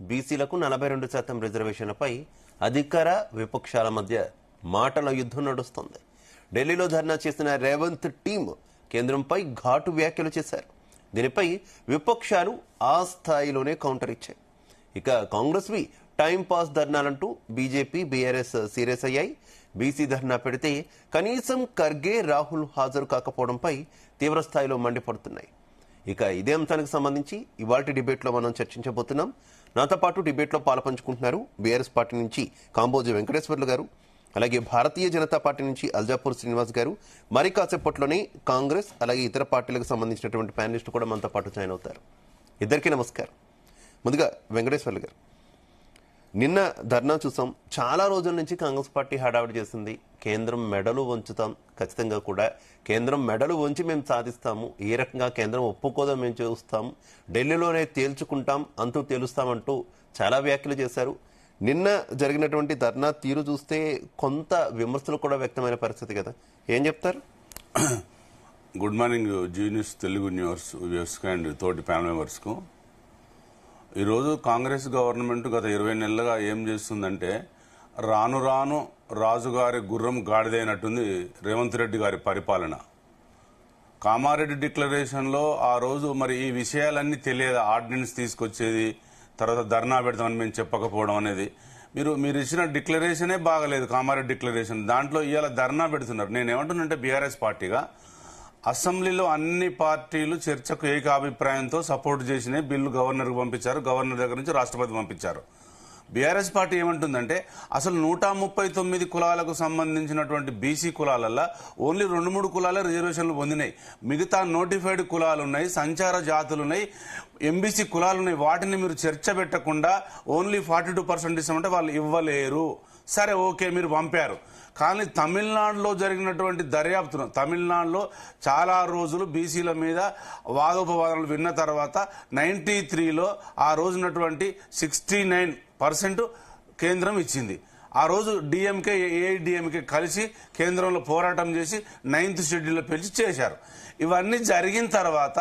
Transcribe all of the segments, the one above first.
బీసీలకు 42% రిజర్వేషన్లపై అధికార విపక్షాల మధ్య మాటల యుద్ధం నడుస్తోంది. ఢిల్లీలో ధర్నా చేసిన రేవంత్ టీం కేంద్రంపై ఘాటు వ్యాఖ్యలు చేశారు. దీనిపై విపక్షాలు ఆ స్థాయిలోనే కౌంటర్ ఇచ్చాయి. ఇక కాంగ్రెస్వి టైం పాస్ ధర్నాలంటూ బీజేపీ బీఆర్ఎస్ సీరియస్ అయ్యాయి. బీసీ ధర్నా పెడితే కనీసం ఖర్గే రాహుల్ హాజరు కాకపోవడంపై తీవ్రస్థాయిలో మండిపడుతున్నాయి. ఇక ఇదే అంశానికి సంబంధించి ఇవాల్టి డిబేట్లో మనం చర్చించబోతున్నాం. నాతో పాటు డిబేట్లో పాల్పంచుకుంటున్నారు బీఆర్ఎస్ పార్టీ నుంచి కాంబోజీ వెంకటేశ్వర్లు గారు, అలాగే భారతీయ జనతా పార్టీ నుంచి అల్జాపూర్ శ్రీనివాస్ గారు, మరి కాసేపట్లోనే కాంగ్రెస్ అలాగే ఇతర పార్టీలకు సంబంధించినటువంటి ప్యానలిస్టు కూడా మనతో పాటు జాయిన్ అవుతారు. ఇద్దరికీ నమస్కారం. ముందుగా వెంకటేశ్వర్లు గారు, నిన్న ధర్నా చూసాం. చాలా రోజుల నుంచి కాంగ్రెస్ పార్టీ హడావిడి చేసింది. కేంద్రం మెడలు వంచుతాం, ఖచ్చితంగా కూడా కేంద్రం మెడలు వంచి మేము సాధిస్తాము, ఏ రకంగా కేంద్రం ఒప్పుకోదో మేము చూస్తాం, ఢిల్లీలోనే తేల్చుకుంటాం, అంటూ తేలుస్తామంటూ చాలా వ్యాఖ్యలు చేశారు. నిన్న జరిగినటువంటి ధర్నా తీరు చూస్తే కొంత విమర్శలు కూడా వ్యక్తమైన పరిస్థితి కదా, ఏం చెప్తారు? Good morning Zee news Telugu news and తోటి ప్యానల్ మెంబర్స్కు. ఈరోజు కాంగ్రెస్ గవర్నమెంట్ గత 20 నెలలుగా ఏం చేస్తుందంటే రాను రాను రాజుగారి గుర్రం గాడిదైనట్టుంది రేవంత్ రెడ్డి గారి పరిపాలన. కామారెడ్డి డిక్లరేషన్లో ఆ రోజు మరి ఈ విషయాలన్నీ తెలియదు, ఆర్డినెన్స్ తీసుకొచ్చేది, తర్వాత ధర్నా పెడతామని మేము చెప్పకపోవడం అనేది. మీరు ఇచ్చిన డిక్లరేషనే బాగలేదు, కామారెడ్డి డిక్లరేషన్. దాంట్లో ఇవాళ ధర్నా పెడుతున్నారు. నేనేమంటున్నంటే బీఆర్ఎస్ పార్టీగా అసెంబ్లీలో అన్ని పార్టీలు చర్చకు ఏకాభిప్రాయంతో సపోర్ట్ చేసిన బిల్లు గవర్నర్కు పంపించారు, గవర్నర్ దగ్గర నుంచి రాష్ట్రపతి పంపించారు. బీఆర్ఎస్ పార్టీ ఏమంటుందంటే అసలు 139 కులాలకు సంబంధించినటువంటి బీసీ కులాలల్లో ఓన్లీ 2-3 కులాలే రిజర్వేషన్లు పొందినాయి. మిగతా నోటిఫైడ్ కులాలు ఉన్నాయి, సంచార జాతులు ఉన్నాయి, ఎంబీసీ కులాలు ఉన్నాయి. వాటిని మీరు చర్చ పెట్టకుండా ఓన్లీ 42% ఇస్తామంటే వాళ్ళు ఇవ్వలేరు. సరే, ఓకే, మీరు పంపారు. కానీ తమిళనాడులో జరిగినటువంటి దర్యాప్తును, తమిళనాడులో చాలా రోజులు బీసీల మీద వాదోపవాదాలు విన్న తర్వాత 93లో ఆ రోజున్నటువంటి 69% కేంద్రం ఇచ్చింది. ఆ రోజు డిఎంకే ఏఐడిఎంకే కలిసి కేంద్రంలో పోరాటం చేసి 9th షెడ్యూల్లో పిలిచి చేశారు. ఇవన్నీ జరిగిన తర్వాత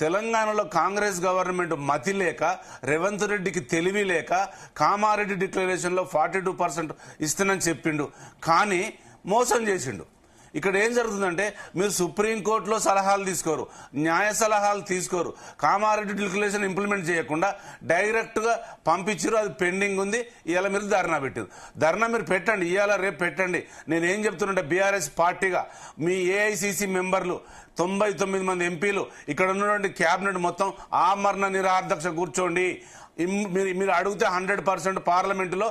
తెలంగాణలో కాంగ్రెస్ గవర్నమెంట్ మతి లేక, రేవంత్ రెడ్డికి తెలివి లేక కామారెడ్డి డిక్లరేషన్లో 42% ఇస్తానని చెప్పిండు, కానీ మోసం చేసిండు. ఇక్కడ ఏం జరుగుతుందంటే మీరు సుప్రీంకోర్టులో సలహాలు తీసుకోరు, న్యాయ సలహాలు తీసుకోరు, కామారెడ్డి డిక్లరేషన్ ఇంప్లిమెంట్ చేయకుండా డైరెక్ట్గా పంపించారు. అది పెండింగ్ ఉంది. ఇవాళ మీరు ధర్నా పెట్టారు. ధర్నా మీరు పెట్టండి, ఇవాళ రేపు పెట్టండి. నేనేం చెప్తున్నంటే బీఆర్ఎస్ పార్టీగా మీ ఏఐసిసి మెంబర్లు 99 మంది ఎంపీలు, ఇక్కడ ఉన్నటువంటి క్యాబినెట్ మొత్తం ఆమరణ నిరాహారదీక్ష కూర్చోండి. మీరు అడిగితే 100% పార్లమెంటులో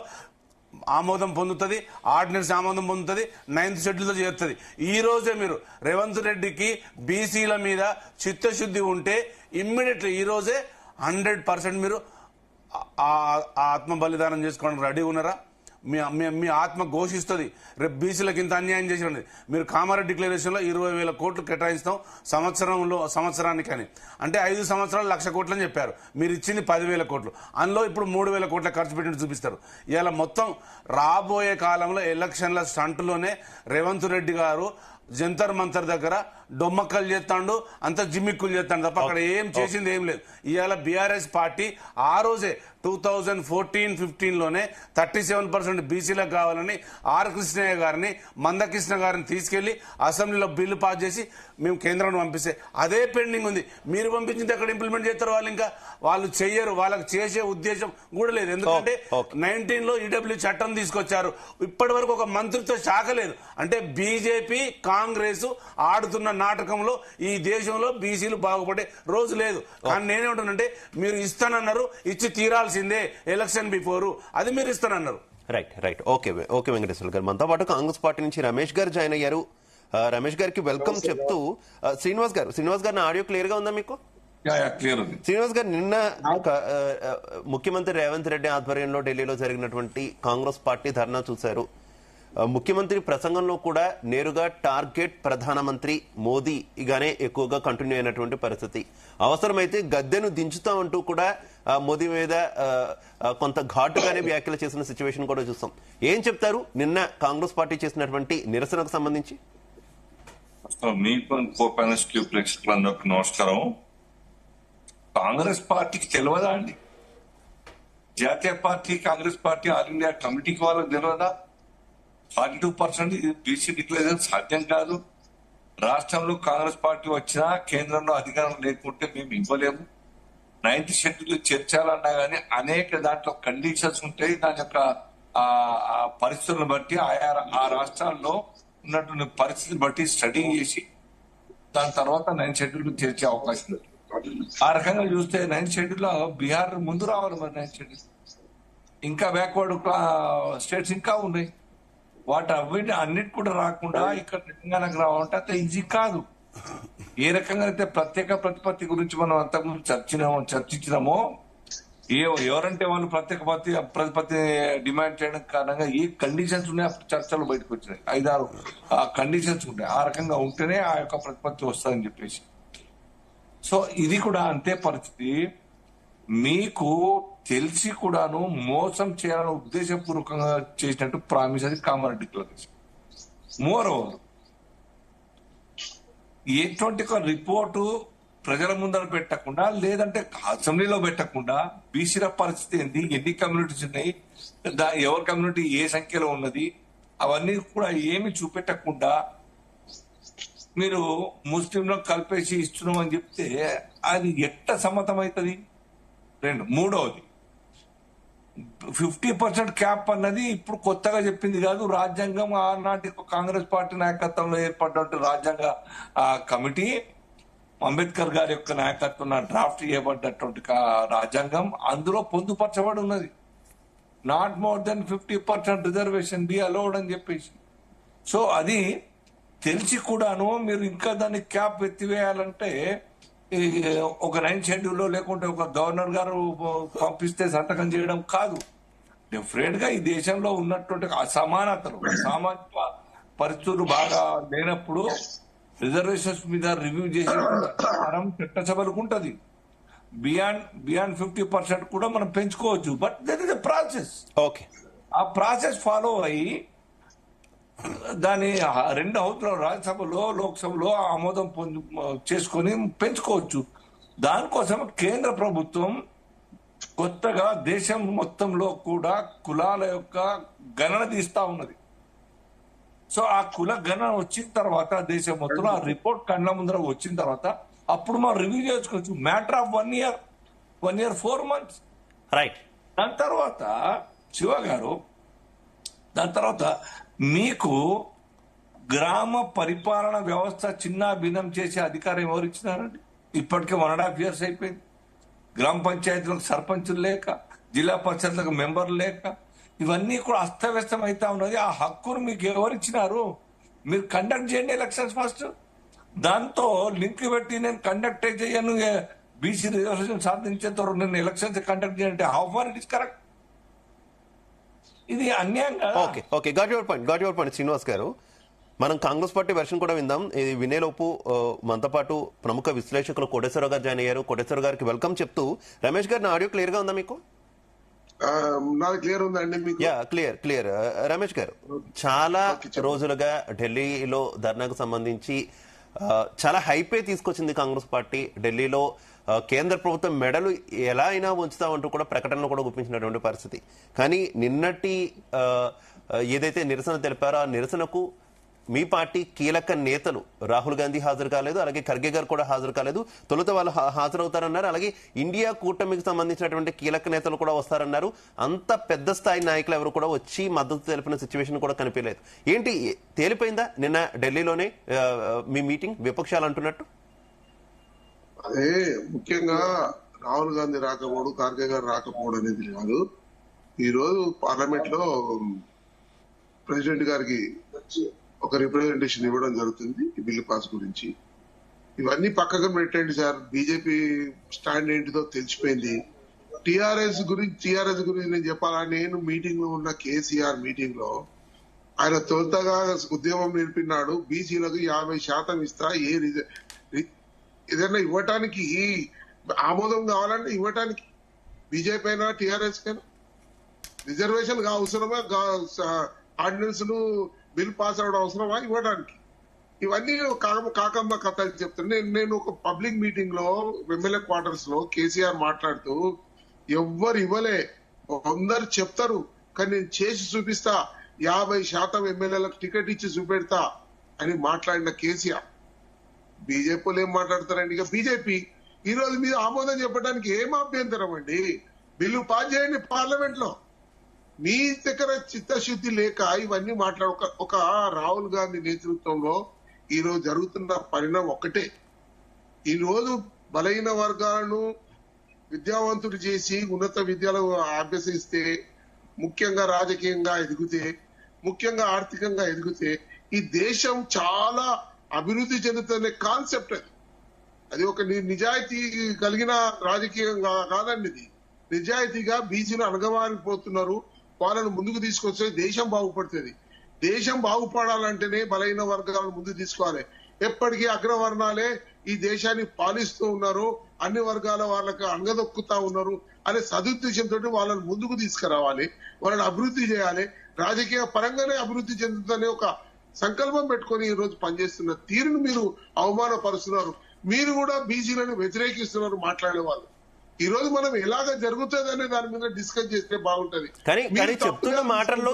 ఆమోదం పొందుతుంది, ఆర్డినెన్స్ ఆమోదం పొందుతుంది, 9th షెడ్యూల్లో చేరుతుంది. ఈ రోజే మీరు రేవంత్ రెడ్డికి బీసీల మీద చిత్తశుద్ధి ఉంటే ఇమ్మీడియట్లీ ఈ రోజే 100% మీరు ఆత్మ బలిదానం చేసుకోవడానికి రెడీ ఉన్నారా? మీ ఆత్మ ఘోషిస్తుంది. రేపు బీసీలకు ఇంత అన్యాయం చేసి మీరు కామారెడ్డి డిక్లరేషన్లో 20,000 కోట్లు కేటాయిస్తాం సంవత్సరానికి అని, అంటే 5 సంవత్సరాలు 1,00,000 కోట్లు అని చెప్పారు. మీరు ఇచ్చింది 10,000 కోట్లు. అందులో ఇప్పుడు 3,000 కోట్ల ఖర్చు పెట్టినట్టు చూపిస్తారు. ఇలా మొత్తం రాబోయే కాలంలో ఎలక్షన్ల స్టంట్లోనే రేవంత్ రెడ్డి గారు జంతర్ మంతర్ దగ్గర డొమ్మక్కలు చేస్తాడు, అంత జిమ్మిక్కులు చేస్తాడు తప్ప అక్కడ ఏం చేసింది ఏం లేదు. ఇవాళ బీఆర్ఎస్ పార్టీ ఆ రోజే 2014-15లోనే 37% బీసీలకు కావాలని ఆర్ కృష్ణయ్య గారిని, మందకృష్ణ గారిని తీసుకెళ్లి అసెంబ్లీలో బిల్లు పాస్ చేసి మేము కేంద్రాన్ని పంపిస్తే అదే పెండింగ్ ఉంది. మీరు పంపించింది ఎక్కడ ఇంప్లిమెంట్ చేస్తారు? వాళ్ళు చెయ్యరు, వాళ్ళకి చేసే ఉద్దేశం కూడా లేదు. ఎందుకంటే 19లో ఈడబ్ల్యూ చట్టం తీసుకొచ్చారు, ఇప్పటి వరకు ఒక మంత్రిత్వ శాఖ లేదు. అంటే బీజేపీ కాంగ్రెస్ ఆడుతున్న నాటకంలో ఈ దేశంలో బీసీలు బాగుపడే రోజు లేదు. కానీ నేనేమంటానంటే మీరు ఇస్తానన్నారు, ఇచ్చి తీరాల్సిందే ఎలక్షన్ బిఫోర్, అది మీరు ఇస్తానన్నారు. రైట్. ఓకే వెంకటేశ్వర గారు, మనతో పాటు కాంగ్రెస్ పార్టీ నుంచి రమేష్ గారు జాయిన్ అయ్యారు. రమేష్ గారికి వెల్కమ్ చెప్తూ శ్రీనివాస్ గారు నా ఆడియో క్లియర్ గా ఉందా మీకు? శ్రీనివాస్ గారు, నిన్న ముఖ్యమంత్రి రేవంత్ రెడ్డి ఆధ్వర్యంలో ఢిల్లీలో జరిగినటువంటి కాంగ్రెస్ పార్టీ ధర్నా చూశారు. ముఖ్యమంత్రి ప్రసంగంలో కూడా నేరుగా టార్గెట్ ప్రధానమంత్రి మోదీగానే ఎక్కువగా కంటిన్యూ అయినటువంటి పరిస్థితి. అవసరమైతే గద్దెను దించుతామంటూ కూడా మోదీ మీద కొంత ఘాటుగానే వ్యాఖ్యలు చేసిన సిచ్యువేషన్ కూడా చూస్తాం. ఏం చెప్తారు నిన్న కాంగ్రెస్ పార్టీ చేసినటువంటి నిరసనకు సంబంధించి? నమస్కారం. కాంగ్రెస్ పార్టీకి తెలియదా అండి జాతీయ party Congress party all India కమిటీకి వాళ్ళకి తెలియదా? 42% బీసీ డిక్లరేషన్ సాధ్యం కాదు. రాష్ట్రంలో కాంగ్రెస్ పార్టీ వచ్చినా కేంద్రంలో అధికారం లేకుంటే మేము ఇవ్వలేము. 9th షెడ్యూల్ చేర్చాలన్నా కానీ అనేక దాంట్లో కండిషన్స్ ఉంటాయి. దాని యొక్క ఆ పరిస్థితులను బట్టి ఆ రాష్ట్రాల్లో ఉన్నటువంటి పరిస్థితిని బట్టి స్టడీ చేసి దాని తర్వాత 9th షెడ్యూల్ చేర్చే అవకాశం ఉంది. ఆ రకంగా చూస్తే 9th షెడ్యూల్ లో బీహార్ ముందు రావాలి. మరి 9th షెడ్యూల్ ఇంకా బ్యాక్వర్డ్ స్టేట్స్ ఇంకా ఉన్నాయి. అన్నిటి కూడా రాకుండా ఇక్కడ తెలంగాణకు రావాలంటే అంత ఈజీ కాదు. ఏ రకంగా అయితే ప్రత్యేక ప్రతిపత్తి గురించి మనం అంతకుముందు చర్చించినామో, ఎవరంటే వాళ్ళు ప్రత్యేక ప్రతిపత్తి డిమాండ్ చేయడం కారణంగా ఏ కండిషన్స్ ఉన్నాయి చర్చలు బయటకు వచ్చినాయి. 5-6 కండిషన్స్ ఉంటాయి. ఆ రకంగా ఉంటేనే ఆ యొక్క ప్రతిపత్తి వస్తుందని చెప్పేసి. సో ఇది కూడా అంతే పరిస్థితి. మీకు తెలిసి కూడాను మోసం చేయాలని ఉద్దేశపూర్వకంగా చేసినట్టు ప్రామిస్ అది కామన్ డిక్లరేషన్. మోర్ ఓవర్ ఎటువంటి ఒక రిపోర్టు ప్రజల ముందర పెట్టకుండా, లేదంటే అసెంబ్లీలో పెట్టకుండా బీసీల పరిస్థితి ఏంది, ఎన్ని కమ్యూనిటీస్ ఉన్నాయి, ఎవరి కమ్యూనిటీ ఏ సంఖ్యలో ఉన్నది, అవన్నీ కూడా ఏమి చూపెట్టకుండా మీరు ముస్లింలో కలిపేసి ఇస్తున్నాం అని చెప్తే అది ఎట్ట సమ్మతం అవుతుంది? మూడవది 50% క్యాప్ అన్నది ఇప్పుడు కొత్తగా చెప్పింది కాదు. రాజ్యాంగం ఆనాటి కాంగ్రెస్ పార్టీ నాయకత్వంలో ఏర్పడినట్టు రాజ్యాంగ కమిటీ, అంబేద్కర్ గారి యొక్క నాయకత్వం డ్రాఫ్ట్ చేయబడ్డటువంటి రాజ్యాంగం, అందులో పొందుపరచబడి ఉన్నది. Not more than 50% reservation be allowed అని చెప్పేసి. సో అది తెలిసి కూడాను మీరు ఇంకా దాన్ని క్యాప్ ఎత్తివేయాలంటే ఒక 9th షెడ్యూల్లో లేకుంటే ఒక గవర్నర్ గారు పంపిస్తే సంతకం చేయడం కాదు. డెఫినెట్ గా ఈ దేశంలో ఉన్నటువంటి అసమానతలు, సామాజిక పరిస్థితులు బాగా లేనప్పుడు రిజర్వేషన్స్ మీద రివ్యూ చేసే చట్టసభలకు ఉంటది. బియాండ్ 50% కూడా మనం పెంచుకోవచ్చు. But that is a process. Okay, ఆ ప్రాసెస్ ఫాలో అయ్యి దాని 2 హౌస్లో, రాజ్యసభలో లోక్సభలో ఆమోదం చేసుకొని పెంచుకోవచ్చు. దానికోసం కేంద్ర ప్రభుత్వం కొత్తగా దేశం మొత్తంలో కూడా కులాల యొక్క గణన తీస్తా ఉన్నది. సో ఆ కుల గణన వచ్చిన తర్వాత దేశం మొత్తంలో ఆ రిపోర్ట్ కళ్ళ ముందర వచ్చిన తర్వాత అప్పుడు మనం రివ్యూ చేసుకోవచ్చు. Matter of 1 year 4 months. Right. దాని తర్వాత శివ గారు, దాని తర్వాత మీకు గ్రామ పరిపాలన వ్యవస్థ చిన్న భిన్నం చేసే అధికారం ఎవరు ఇచ్చినారండి? ఇప్పటికే 1.5 years అయిపోయింది. గ్రామ పంచాయతీలకు సర్పంచులు లేక, జిల్లా పరిషత్లకు మెంబర్లు లేక, ఇవన్నీ కూడా అస్తవ్యస్తం అవుతా ఉన్నది. ఆ హక్కును మీకు ఎవరు ఇచ్చినారు? మీరు కండక్ట్ చేయండి ఎలక్షన్స్ ఫస్ట్. దాంతో లింక్ పెట్టి నేను కండక్ట్ చేయను, బీసీ రిజర్వేషన్ సాధించేంత వరకు నేను ఎలక్షన్స్ కండక్ట్ చేయాలంటే how far it is correct? ఇది అన్యాయం కదా. Okay, got your point Srinivas garu. మనం కాంగ్రెస్ పార్టీ వెర్షన్ కూడా విందాం. ఇది వినేలోపు మనతో పాటు ప్రముఖ విశ్లేషకులు కోటేశ్వరరావు గారు జాయిన్ అయ్యారు. కోటేశ్వర గారికి వెల్కమ్ చెప్తూ, రమేష్ గారి ఆడియో క్లియర్ గా ఉందా మీకు? క్లియర్ ఉందండి. క్లియర్. రమేష్ గారు, చాలా రోజులుగా ఢిల్లీలో ధర్నాకు సంబంధించి చాలా హైపే తీసుకొచ్చింది కాంగ్రెస్ పార్టీ. ఢిల్లీలో కేంద్ర ప్రభుత్వం మెడలు ఎలా అయినా ఉంచుతామంటూ కూడా ప్రకటనలు కూడా గుప్పించినటువంటి పరిస్థితి. కానీ నిన్నటి ఏదైతే నిరసన తెలిపారో ఆ నిరసనకు మీ పార్టీ కీలక నేతలు రాహుల్ గాంధీ హాజరు కాలేదు, అలాగే ఖర్గే గారు కూడా హాజరు కాలేదు. తొలుత వాళ్ళు హాజరవుతారన్నారు. అలాగే ఇండియా కూటమికి సంబంధించినటువంటి కీలక నేతలు కూడా వస్తారన్నారు. అంత పెద్ద స్థాయి నాయకులు ఎవరు కూడా వచ్చి మద్దతు తెలిపిన సిచ్యువేషన్ కూడా కనిపించలేదు. ఏంటి, తేలిపోయిందా నిన్న ఢిల్లీలోనే మీ మీటింగ్ విపక్షాలు అంటున్నట్టు? అదే ముఖ్యంగా రాహుల్ గాంధీ రాకపోవడం, ఖార్గే గారు రాకపోవడం అనేది కాదు. ఈ రోజు పార్లమెంట్ లో ప్రెసిడెంట్ గారికి ఒక రిప్రజెంటేషన్ ఇవ్వడం జరుగుతుంది ఈ బిల్లు పాస్ గురించి. ఇవన్నీ పక్కకు పెట్టండి సార్. బీజేపీ స్టాండ్ ఏంటిదో తెలిసిపోయింది. టిఆర్ఎస్ గురించి నేను చెప్పాలా, నేను మీటింగ్ లో ఉన్న కేసీఆర్ మీటింగ్ లో ఆయన తొలుతగా ఉద్యమం నిలిపినాడు. బీసీలకు 50% ఇస్తా, ఏదైనా ఇవ్వటానికి ఆమోదం కావాలంటే ఇవ్వటానికి బీజేపీ అయినా టిఆర్ఎస్ కైనా రిజర్వేషన్ అవసరమా, ఆర్డినెన్స్ బిల్ పాస్ అవడం అవసరమా ఇవ్వడానికి? ఇవన్నీ కాకమ్మ కథ చెప్తాను. నేను ఒక పబ్లిక్ మీటింగ్ లో ఎమ్మెల్యే క్వార్టర్స్ లో కేసీఆర్ మాట్లాడుతూ ఎవ్వరు ఇవ్వలే, అందరు చెప్తారు, కానీ నేను చేసి చూపిస్తా, 50% ఎమ్మెల్యేలకు టికెట్ ఇచ్చి చూపెడతా అని మాట్లాడిన కేసీఆర్. బీజేపీలు ఏం మాట్లాడతారండి? ఇక బీజేపీ ఈ రోజు మీద ఆమోదం చెప్పడానికి ఏం అభ్యంతరం అండి? బిల్లు పాస్ చేయండి పార్లమెంట్ లో. మీ దగ్గర చిత్తశుద్ధి లేక ఇవన్నీ ఒక రాహుల్ గాంధీ నేతృత్వంలో ఈ రోజు జరుగుతున్న పరిణామం ఒక్కటే. ఈ రోజు బలహీన వర్గాలను విద్యావంతులు చేసి ఉన్నత విద్యలో అభ్యసిస్తే, ముఖ్యంగా రాజకీయంగా ఎదిగితే, ముఖ్యంగా ఆర్థికంగా ఎదిగితే ఈ దేశం చాలా అభివృద్ధి చెందుతున్న కాన్సెప్ట్ అది. అది ఒక నిజాయితీ కలిగిన రాజకీయంగా కాదండి. ఇది నిజాయితీగా బీసీలు అనగమారిపోతున్నారు, వాళ్ళను ముందుకు తీసుకొస్తే దేశం బాగుపడుతుంది. దేశం బాగుపడాలంటేనే బలహీన వర్గాలను ముందుకు తీసుకోవాలి. ఎప్పటికీ అగ్రవర్ణాలే ఈ దేశాన్ని పాలిస్తూ ఉన్నారు, అన్ని వర్గాల వాళ్ళకి అంగదొక్కుతా ఉన్నారు అనే సదుద్దేశంతో వాళ్ళని ముందుకు తీసుకురావాలి, వాళ్ళని అభివృద్ధి చేయాలి, రాజకీయ పరంగానే అభివృద్ధి చెందుతుందనే ఒక సంకల్పం పెట్టుకొని ఈ రోజు పనిచేస్తున్న తీరును మీరు అవమానపరుస్తున్నారు. మీరు కూడా బీసీలను వ్యతిరేకిస్తున్నారు మాట్లాడే వాళ్ళు. ఈ రోజు మనం ఎలాగ జరుగుతుంది అనే దాని మీద డిస్కస్ చేస్తే బాగుంటది. కానీ చెప్తున్న మాటల్లో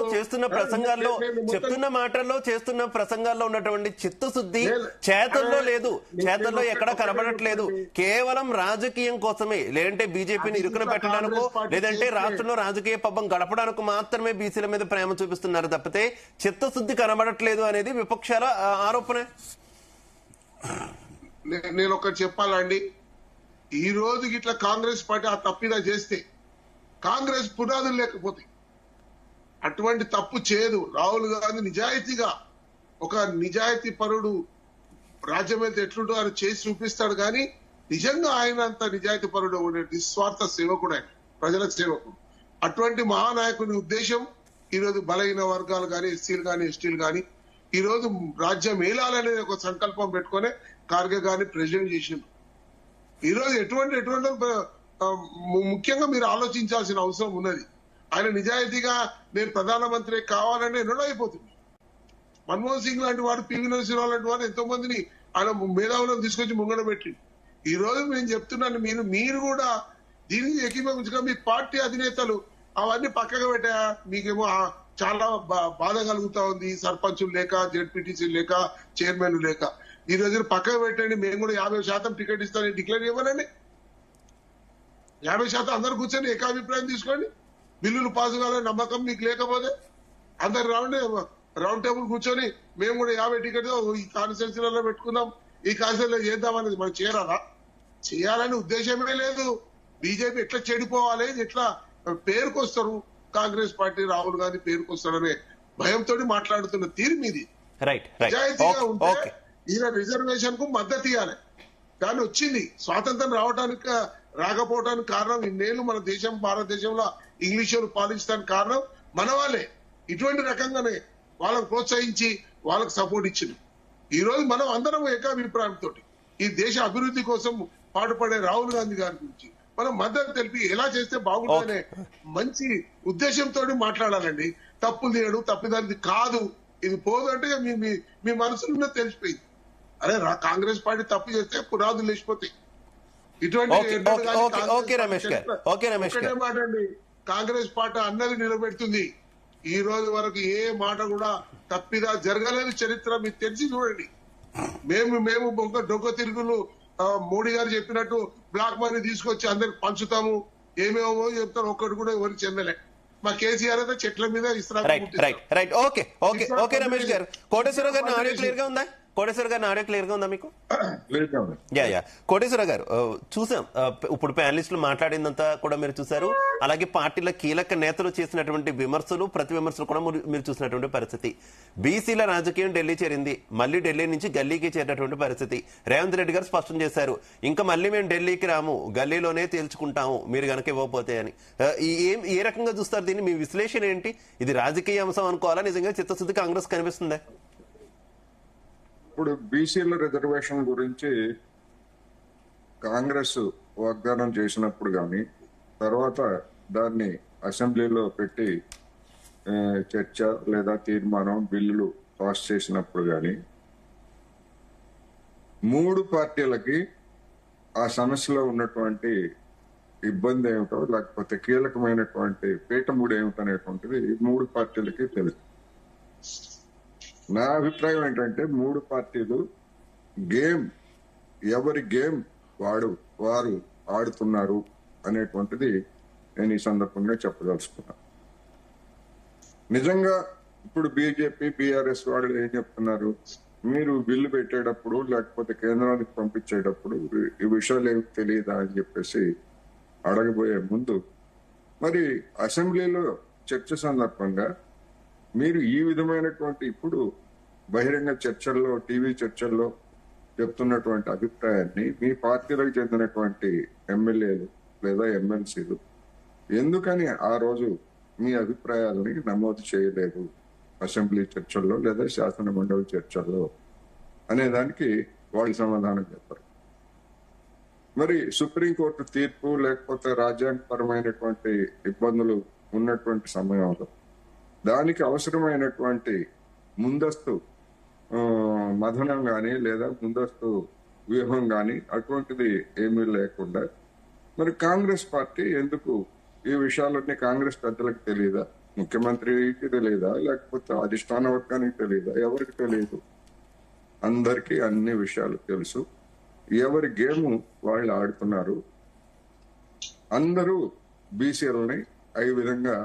చేస్తున్న ప్రసంగాల్లో ఉన్నటువంటి చిత్తశుద్ధి చేతల్లో లేదు, చేతల్లో ఎక్కడా కనబడట్లేదు. కేవలం రాజకీయం కోసమే, లేదంటే బీజేపీని ఇరుకున పెట్టడానికో లేదంటే రాష్ట్రంలో రాజకీయ పబ్బం గడపడానికి మాత్రమే బీసీల మీద ప్రేమ చూపిస్తున్నారు తప్పితే చిత్తశుద్ధి కనబడట్లేదు అనేది విపక్షాల ఆరోపణ. నేను ఒకటి చెప్పాలండి, ఈ రోజు ఇట్లా కాంగ్రెస్ పార్టీ ఆ తప్పిదా చేస్తే కాంగ్రెస్ పునాదులు లేకపోతే అటువంటి తప్పు చేయదు. రాహుల్ గాంధీ నిజాయితీగా ఒక నిజాయితీ పరుడు రాజ్యం అయితే ఎట్లుంటో ఆయన చేసి చూపిస్తాడు. కానీ నిజంగా ఆయన అంత నిజాయితీ పరుడు ఉండే నిస్వార్థ సేవకుడు, ఆయన ప్రజల సేవకుడు. అటువంటి మహానాయకుని ఉద్దేశం ఈ రోజు బలహీన వర్గాలు కానీ, ఎస్సీలు కానీ, ఎస్టీలు కానీ ఈ రోజు రాజ్యం ఏలాలనే ఒక సంకల్పం పెట్టుకునే ఖార్గే గారిని ప్రెసిడెంట్ చేసిండ్రు. ఈ రోజు ఎటువంటి ముఖ్యంగా మీరు ఆలోచించాల్సిన అవసరం ఉన్నది. ఆయన నిజాయితీగా నేను ప్రధానమంత్రి కావాలని ఎన్నడో అయిపోతుంది. మన్మోహన్ సింగ్ లాంటి వాడు, పివి నరసింహరావు లాంటి వాడు ఎంతో మందిని ఆయన మేధావులను తీసుకొచ్చి ముంగడ పెట్టి, ఈ రోజు నేను చెప్తున్నాను, మీరు కూడా దీనికి ఏకీభవించగా మీ పార్టీ అధినేతలు అవన్నీ పక్కగా పెట్టా. మీకేమో చాలా బాధ కలుగుతా ఉంది, సర్పంచులు లేక, జెడ్పీటీసీ లేక, చైర్మన్ లేక. ఈ రోజు పక్కకు పెట్టండి, మేము కూడా 50% టికెట్ ఇస్తామని డిక్లేర్ ఇవ్వాలండి. 50% అందరు కూర్చొని ఏకాభిప్రాయం తీసుకోండి. బిల్లులు పాస్ కావాలని నమ్మకం మీకు లేకపోతే అందరు రౌండ్ టేబుల్ కూర్చొని మేము కూడా 50 టికెట్ ఈ కాన్స్టిట్యూన్సీలలో పెట్టుకుందాం, ఈ కాన్స్టిట్యూన్సీలో చేద్దామనేది మనం చేయాలా? చేయాలని ఉద్దేశమే లేదు. బీజేపీ ఎట్లా చెడిపోవాలి, ఎట్లా పేరుకొస్తారు, కాంగ్రెస్ పార్టీ రాహుల్ గాంధీ పేరుకొస్తాడనే భయంతో మాట్లాడుతున్న తీరు మీది. నిజాయితీగా ఉంటే ఈయన రిజర్వేషన్ కు మద్దతు ఇవ్వాలి. కానీ వచ్చింది స్వాతంత్రం రాకపోవడానికి కారణం ఇన్నేళ్లు మన దేశం, భారతదేశంలో ఇంగ్లీషులు పాలించడానికి కారణం మన వాళ్ళే. ఇటువంటి రకంగానే వాళ్ళకు ప్రోత్సహించి వాళ్ళకు సపోర్ట్ ఇచ్చింది. ఈ రోజు మనం అందరం ఏకాభిప్రాయంతో ఈ దేశ అభివృద్ధి కోసం పాటుపడే రాహుల్ గాంధీ గారి గురించి మనం మద్దతు తెలిపి ఎలా చేస్తే బాగుంటుందనే మంచి ఉద్దేశంతో మాట్లాడాలండి. తప్పులు తీయడం తప్పిదాన్ని కాదు. ఇది పోదు అంటే మీ మనసులో తెలిసిపోయింది. అరే కాంగ్రెస్ పార్టీ తప్పు చేస్తే పునాదులు లేచిపోతాయి. ఇటువంటి మాట అండి, కాంగ్రెస్ పార్టీ అన్నది నిలబెడుతుంది. ఈ రోజు వరకు ఏ మాట కూడా తప్పిదా జరగలేదు చరిత్ర మీకు తెలిసి చూడండి. మేము డొగ్గ తిరుగులు మోడీ గారు చెప్పినట్టు బ్లాక్ మనీ తీసుకొచ్చి అందరికి పంచుతాము, ఏమేమో చెప్తారు, ఒక్కటి కూడా ఎవరికి చెందలే. మా కేసీఆర్ అయితే చెట్ల మీద ఓకే రమేష్ గారు, కోటేశ్వర గారిని ఆడియో క్లియర్ గా ఉందా? కోటేశ్వర గారిని ఆడియో క్లియర్ గా ఉందా మీకు? కోటేశ్వర గారు, చూసాం ఇప్పుడు ప్యానలిస్టులు మాట్లాడిందంతా కూడా మీరు చూసారు. అలాగే పార్టీల కీలక నేతలు చేసినటువంటి విమర్శలు, ప్రతి విమర్శలు కూడా మీరు చూసినటువంటి పరిస్థితి. బీసీల రాజకీయం ఢిల్లీ చేరింది, మళ్ళీ ఢిల్లీ నుంచి గల్లీకి చేరినటువంటి పరిస్థితి. రేవంత్ రెడ్డి గారు స్పష్టం చేశారు, ఇంకా మళ్ళీ మేము ఢిల్లీకి రాము, గల్లీలోనే తేల్చుకుంటాము మీరు గనక ఇవ్వకపోతే అని. ఏ రకంగా చూస్తారు దీన్ని? మీ విశ్లేషణ ఏంటి? ఇది రాజకీయ అంశం అనుకోవాలా, నిజంగా చిత్తశుద్ధి కాంగ్రెస్ కనిపిస్తుందా? ఇప్పుడు బీసీల రిజర్వేషన్ గురించి కాంగ్రెస్ వాగ్దానం చేసినప్పుడు కానీ, తర్వాత దాన్ని అసెంబ్లీలో పెట్టి చర్చ లేదా తీర్మానం, బిల్లులు పాస్ చేసినప్పుడు కానీ 3 పార్టీలకి ఆ సమస్యలో ఉన్నటువంటి ఇబ్బంది ఏమిటో లేకపోతే కీలకమైనటువంటి పీఠముడు ఏమిటనేటువంటిది ఈ మూడు పార్టీలకి తెలుసు. నా అభిప్రాయం ఏంటంటే మూడు పార్టీలు ఎవరి గేమ్ వారు ఆడుతున్నారు అనేటువంటిది నేను ఈ సందర్భంగా చెప్పదలుచుకున్నాను. నిజంగా ఇప్పుడు బీజేపీ బీఆర్ఎస్ వాళ్ళు ఏం చెప్తున్నారు, మీరు బిల్లు పెట్టేటప్పుడు లేకపోతే కేంద్రానికి పంపించేటప్పుడు ఈ విషయాలు ఏమి తెలియదా అని చెప్పేసి అడగబోయే ముందు మరి అసెంబ్లీలో చర్చ సందర్భంగా మీరు ఈ విధమైనటువంటి ఇప్పుడు బహిరంగ చర్చల్లో టీవీ చర్చల్లో చెప్తున్నటువంటి అభిప్రాయాన్ని మీ పార్టీలకు చెందినటువంటి ఎమ్మెల్యేలు లేదా ఎమ్మెల్సీలు ఎందుకని ఆ రోజు మీ అభిప్రాయాలని నమోదు చేయలేదు అసెంబ్లీ చర్చల్లో లేదా శాసన మండలి చర్చల్లో అనేదానికి వాళ్ళు సమాధానం చెప్పారు. మరి సుప్రీంకోర్టు తీర్పు లేకపోతే రాజ్యాంగపరమైనటువంటి ఇబ్బందులు ఉన్నటువంటి సమయంలో దానికి అవసరమైనటువంటి ముందస్తు మథనం గాని లేదా ముందస్తు వ్యూహం గాని అటువంటిది ఏమీ లేకుండా మరి కాంగ్రెస్ పార్టీ ఎందుకు ఈ విషయాలన్నీ కాంగ్రెస్ పెద్దలకు తెలియదా, ముఖ్యమంత్రికి తెలియదా, లేకపోతే అధిష్టాన వర్గానికి తెలియదా, ఎవరికి తెలియదు? అందరికీ అన్ని విషయాలు తెలుసు. ఎవరి గేమ్ వాళ్ళు ఆడుతున్నారు. అందరూ బీసీలని ఈ విధంగా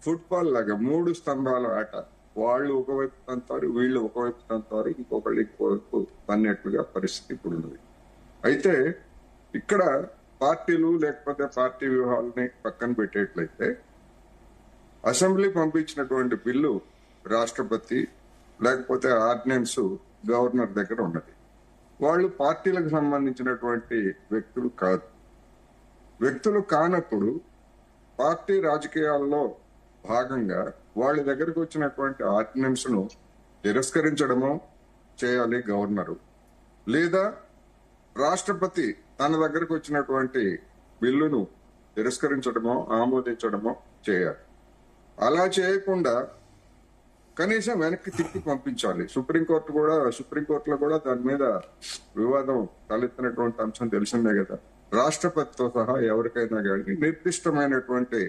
ఫుట్బాల్ లాగా 3 స్తంభాల ఆట, వాళ్ళు ఒకవైపు తంతారు, వీళ్ళు ఒకవైపు తంతారు, ఇంకొకళ్ళు ఇంకోవైపు తన్నట్టుగా పరిస్థితి ఇప్పుడు ఉన్నది. అయితే ఇక్కడ పార్టీలు లేకపోతే పార్టీ వ్యూహాలని పక్కన పెట్టేట్లయితే అసెంబ్లీ పంపించినటువంటి బిల్లు రాష్ట్రపతి లేకపోతే ఆర్డినెన్స్ గవర్నర్ దగ్గర ఉన్నది. వాళ్ళు పార్టీలకు సంబంధించినటువంటి వ్యక్తులు కాదు. వ్యక్తులు కానప్పుడు పార్టీ రాజకీయాల్లో భాగంగా వాళ్ళ దగ్గరకు వచ్చినటువంటి ఆర్డినెన్స్ ను తిరస్కరించడమో చేయాలి గవర్నరు, లేదా రాష్ట్రపతి తన దగ్గరకు వచ్చినటువంటి బిల్లును తిరస్కరించడమో ఆమోదించడమో చేయాలి. అలా చేయకుండా కనీసం వెనక్కి తిప్పి పంపించాలి. సుప్రీంకోర్టులో కూడా దాని మీద వివాదం తలెత్తినటువంటి అంశం తెలిసిందే కదా. రాష్ట్రపతితో సహా ఎవరికైనా కానీ నిర్దిష్టమైనటువంటి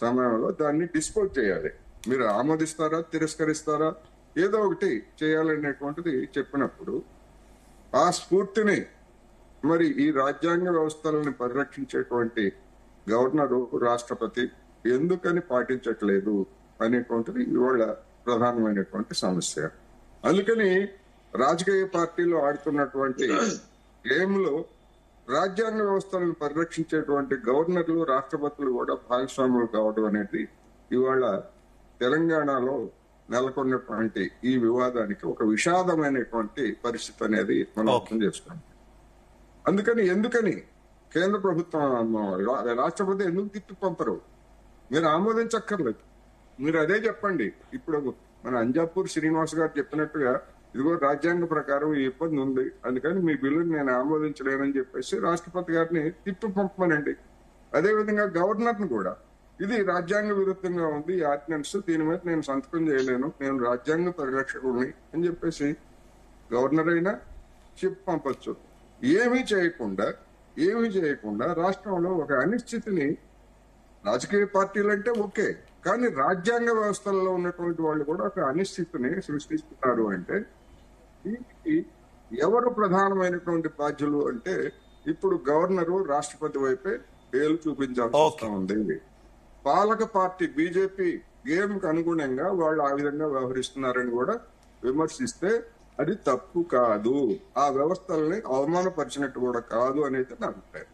సమయంలో దాన్ని డిస్పోజ్ చేయాలి. మీరు ఆమోదిస్తారా తిరస్కరిస్తారా ఏదో ఒకటి చేయాలనేటువంటిది చెప్పినప్పుడు ఆ స్ఫూర్తిని మరి ఈ రాజ్యాంగ వ్యవస్థలను పరిరక్షించేటువంటి గవర్నరు రాష్ట్రపతి ఎందుకని పాటించట్లేదు అనేటువంటిది ఇవాళ ప్రధానమైనటువంటి సమస్య. అందుకని రాజకీయ పార్టీలు ఆడుతున్నటువంటి గేమ్ లో రాజ్యాంగ వ్యవస్థలను పరిరక్షించేటువంటి గవర్నర్లు రాష్ట్రపతులు కూడా భాగస్వాములు కావడం అనేది ఇవాళ తెలంగాణలో నెలకొన్నటువంటి ఈ వివాదానికి ఒక విషాదమైనటువంటి పరిస్థితి అనేది మనం అర్థం చేసుకోండి. ఎందుకని కేంద్ర ప్రభుత్వం రాష్ట్రపతి ఎందుకు తిప్పి పంపరు? మీరు ఆమోదించక్కర్లేదు, మీరు అదే చెప్పండి. ఇప్పుడు మన అంజాపూర్ శ్రీనివాస్ గారు చెప్పినట్టుగా ఇదిగో రాజ్యాంగ ప్రకారం ఈ ఇబ్బంది ఉంది, అందుకని మీ బిల్లుని నేను ఆమోదించలేనని చెప్పేసి రాష్ట్రపతి గారిని తిప్పి పంపమనండి. అదేవిధంగా గవర్నర్ని కూడా ఇది రాజ్యాంగ విరుద్ధంగా ఉంది ఈ ఆర్డినెన్స్, దీని మీద నేను సంతకం చేయలేను, నేను రాజ్యాంగ పరిరక్షకుడిని అని చెప్పేసి గవర్నర్ అయినా చెప్పి పంపొచ్చు. ఏమీ చేయకుండా రాష్ట్రంలో ఒక అనిశ్చితిని, రాజకీయ పార్టీలు అంటే ఓకే, కానీ రాజ్యాంగ వ్యవస్థల్లో ఉన్నటువంటి వాళ్ళు కూడా ఒక అనిశ్చితిని సృష్టిస్తున్నారు. అంటే దీనికి ఎవరు ప్రధానమైనటువంటి బాధ్యులు అంటే ఇప్పుడు గవర్నరు రాష్ట్రపతి వైపే వేలు చూపించాల్సి ఉంది. పాలక పార్టీ బీజేపీ గేమ్ కు అనుగుణంగా వాళ్ళు ఆ విధంగా వ్యవహరిస్తున్నారని కూడా విమర్శిస్తే అది తప్పు కాదు, ఆ వ్యవస్థల్ని అవమానపరిచినట్టు కూడా కాదు అనేది నా అభిప్రాయం.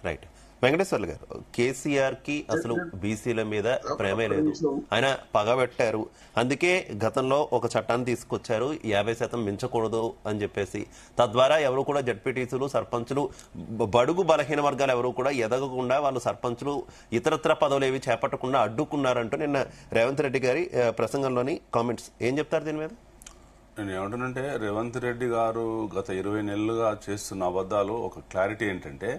రైట్ వెంకటేశ్వర్లు గారు, కేసీఆర్ కి అసలు బీసీల మీద ప్రేమే లేదు, ఆయన పగబెట్టారు. అందుకే గతంలో ఒక చట్టాన్ని తీసుకొచ్చారు 50% మించకూడదు అని చెప్పేసి. తద్వారా ఎవరు కూడా జడ్పీటీసీలు సర్పంచులు బడుగు బలహీన వర్గాలు ఎవరు కూడా ఎదగకుండా వాళ్ళు సర్పంచులు ఇతరత్ర పదవులు ఏవి చేపట్టకుండా అడ్డుకున్నారంటూ నిన్న రేవంత్ రెడ్డి గారి ప్రసంగంలోని కామెంట్స్ ఏం చెప్తారు దీని మీద? నేను ఏమంటానంటే రేవంత్ రెడ్డి గారు గత 20 నెలలుగా చేస్తున్న అబద్ధాలు ఒక క్లారిటీ ఏంటంటే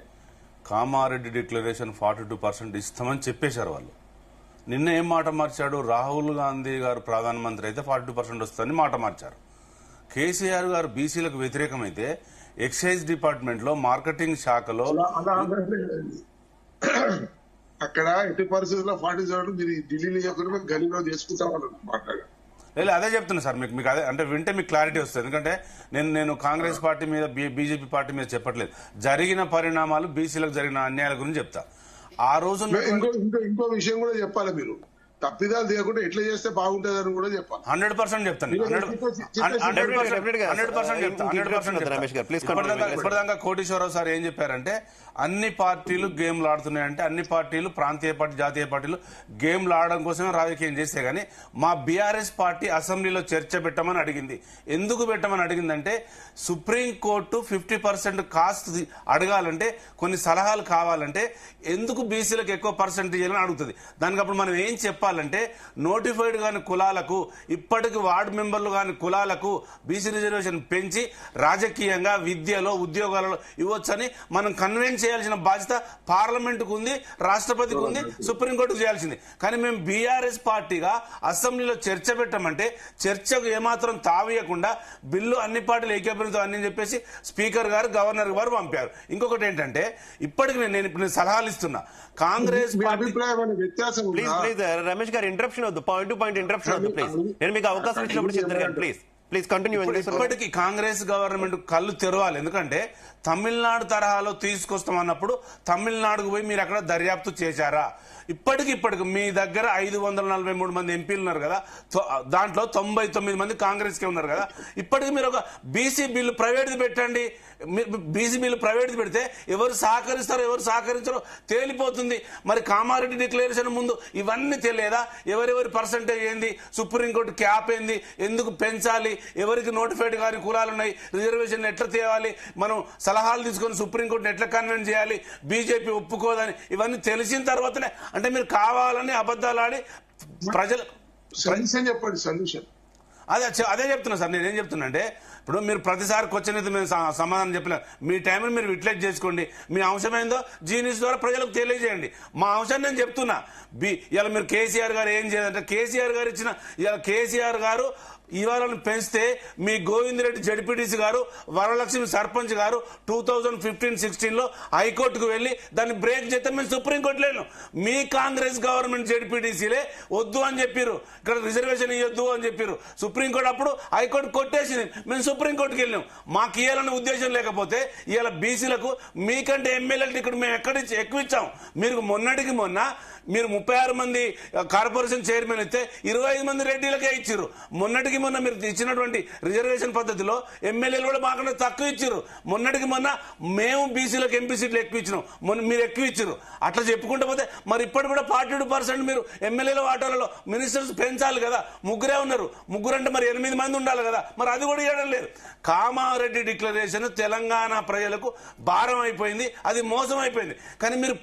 కామారెడ్డి డిక్లరేషన్ 42% ఇస్తామని చెప్పేశారు వాళ్ళు. నిన్న ఏం మాట మార్చాడు? రాహుల్ గాంధీ గారు ప్రధానమంత్రి అయితే 42% వస్తుందని మాట మార్చారు. కేసీఆర్ గారు బీసీలకు వ్యతిరేకమైతే ఎక్సైజ్ డిపార్ట్మెంట్ లో మార్కెటింగ్ శాఖలో అక్కడ ఎట్టి పరిస్థితుల్లో 47 మీరు ఢిల్లీలో చేయకుండా గలీలో చేసుకుంటామని మాట్లాడారు. లేదు అదే చెప్తున్నా సార్ మీకు అదే అంటే వింటే మీకు క్లారిటీ వస్తుంది. ఎందుకంటే నేను కాంగ్రెస్ పార్టీ మీద బీజేపీ పార్టీ మీద చెప్పట్లేదు. జరిగిన పరిణామాలు బీసీలకు జరిగిన అన్యాయాల గురించి చెప్తా. ఆ రోజు ఇంకో విషయం కూడా చెప్పాలి. మీరు తప్పిదాలు తీయకుండా ఎట్లా చేస్తే బాగుంటుంది అని కూడా చెప్పాలి. 100% చెప్తాను. 100% ఇప్పటిదాకా కోటేశ్వరరావు సార్ ఏం చెప్పారంటే అన్ని పార్టీలు గేమ్లు ఆడుతున్నాయంటే అన్ని పార్టీలు ప్రాంతీయ పార్టీ జాతీయ పార్టీలు గేమ్లు ఆడడం కోసమే రాజకీయం చేస్తే గానీ మా బీఆర్ఎస్ పార్టీ అసెంబ్లీలో చర్చ పెట్టమని అడిగింది. ఎందుకు పెట్టమని అడిగిందంటే సుప్రీంకోర్టు 50% కాస్ట్ అడగాలంటే కొన్ని సలహాలు కావాలంటే ఎందుకు బీసీలకు ఎక్కువ పర్సెంట్ ఇవ్వాలని అడుగుతుంది. దానికి అప్పుడు మనం ఏం చెప్పాలంటే నోటిఫైడ్ కాని కులాలకు ఇప్పటికి వార్డు మెంబర్లు కాని కులాలకు బీసీ రిజర్వేషన్ పెంచి రాజకీయంగా విద్యలో ఉద్యోగాలలో ఇవ్వచ్చని మనం కన్విన్స్ చేయాల్సిన బాధ్యత పార్లమెంటుకు ఉంది, రాష్ట్రపతికి ఉంది, సుప్రీంకోర్టుకు చేయాల్సింది. కానీ మేము బీఆర్ఎస్ పార్టీగా అసెంబ్లీలో చర్చ పెట్టమంటే చర్చకు ఏమాత్రం తావీయకుండా బిల్లు అన్ని పార్టీలు ఏకీభవితం అని చెప్పేసి స్పీకర్ గారు గవర్నర్ గారు పంపారు. ఇంకొకటి ఏంటంటే ఇప్పటికి నేను ఇప్పుడు సలహాలు ఇస్తున్నా కాంగ్రెస్ రమేష్ గారు ఇంటరప్షన్ వద్దు, పాయింట్ టు పాయింట్ ఇంటరప్షన్ వద్దు ప్లీజ్. నేను మీకు అవకాశం ఇచ్చినప్పుడు చెప్తారు కానీ ప్లీజ్ కంటిన్యూ. ఇప్పటికీ కాంగ్రెస్ గవర్నమెంట్ కళ్ళు తెరవాలి. ఎందుకంటే తమిళనాడు తరహాలో తీసుకొస్తామన్నప్పుడు తమిళనాడుకు పోయి మీరు అక్కడ దర్యాప్తు చేశారా? ఇప్పటికి మీ దగ్గర 543 మంది ఎంపీలు ఉన్నారు కదా, దాంట్లో 99 మంది కాంగ్రెస్ కే ఉన్నారు కదా. ఇప్పటికి మీరు ఒక బీసీ బిల్లు ప్రైవేట్ది పెట్టండి. బీసీ బిల్లు ప్రైవేట్ది పెడితే ఎవరు సహకరిస్తారో ఎవరు సహకరించారో తేలిపోతుంది. మరి కామారెడ్డి డిక్లరేషన్ ముందు ఇవన్నీ తెలియదా? ఎవరెవరి పర్సంటేజ్ ఏంది, సుప్రీంకోర్టు క్యాప్ ఏంది, ఎందుకు పెంచాలి, ఎవరికి నోటిఫైడ్ కాని కులాలు ఉన్నాయి, రిజర్వేషన్ ఎట్లా తేవాలి, మనం సలహాలు తీసుకొని సుప్రీంకోర్టుని ఎట్లా కన్విన్స్ చేయాలి, బీజేపీ ఒప్పుకోదని ఇవన్నీ తెలిసిన తర్వాతనే అంటే మీరు కావాలని అబద్ధాలు ఆడి ప్రజలు చెప్పండి సొల్యూషన్. అదే చెప్తున్నా సార్. నేనేం చెప్తున్నా అంటే ఇప్పుడు మీరు ప్రతిసారి క్వశ్చన్ అయితే మేము సమాధానం చెప్పలేము. మీ టైంని మీరు యూటిలైజ్ చేసుకోండి. మీ అంశం ఏందో జీ న్యూస్ ద్వారా ప్రజలకు తెలియజేయండి. మా అంశాన్ని నేను చెప్తున్నా. ఇలా మీరు కేసీఆర్ గారు ఏం చేయాలంటే కేసీఆర్ గారు ఇచ్చిన ఇలా కేసీఆర్ గారు ఇవాళను పెంచితే మీ గోవిందరెడ్డి జడ్పీటీసీ గారు వరలక్ష్మి సర్పంచ్ గారు 2015-16లో హైకోర్టుకు వెళ్లి దాన్ని బ్రేక్ చేస్తే మేము సుప్రీంకోర్టులో వెళ్ళాం. మీ కాంగ్రెస్ గవర్నమెంట్ జడ్పీటీసీలే వద్దు అని చెప్పారు, ఇక్కడ రిజర్వేషన్ ఇవ్వద్దు అని చెప్పారు. సుప్రీంకోర్టు అప్పుడు హైకోర్టు కొట్టేసింది, మేము సుప్రీంకోర్టుకి వెళ్ళాం. మాకు ఇవ్వాలనే ఉద్దేశం లేకపోతే ఇవాళ బీసీలకు మీకంటే ఎమ్మెల్యేలు ఇక్కడ మేము ఎక్కువ ఇచ్చాం. మీరు మొన్నటికి మొన్న మీరు 36 మంది కార్పొరేషన్ చైర్మన్ ఇస్తే 25 మంది రెడ్డిలకే ఇచ్చారు. మొన్నటికి మొన్న మీరు ఇచ్చినటువంటి రిజర్వేషన్ పద్ధతిలో ఎమ్మెల్యేలు కూడా మాకన్నా తక్కువ ఇచ్చారు. మొన్నటికి మొన్న మేము బీసీలకు ఎంపీ సీట్లు ఎక్కువ ఇచ్చినాం, మీరు ఎక్కువ ఇచ్చారు. అట్లా చెప్పుకుంటూ పోతే మరి ఇప్పటి కూడా 42% మీరు ఎమ్మెల్యేల వాటాలలో మినిస్టర్స్ పెంచాలి కదా. ముగ్గురే ఉన్నారు, ముగ్గురు అంటే మరి 8 మంది ఉండాలి కదా, మరి అది కూడా ఇవ్వడం లేదు. కామారెడ్డి డిక్లరేషన్ తెలంగాణ ప్రజలకు భారం అయిపోయింది, అది మోసం అయిపోయింది. కానీ మీరు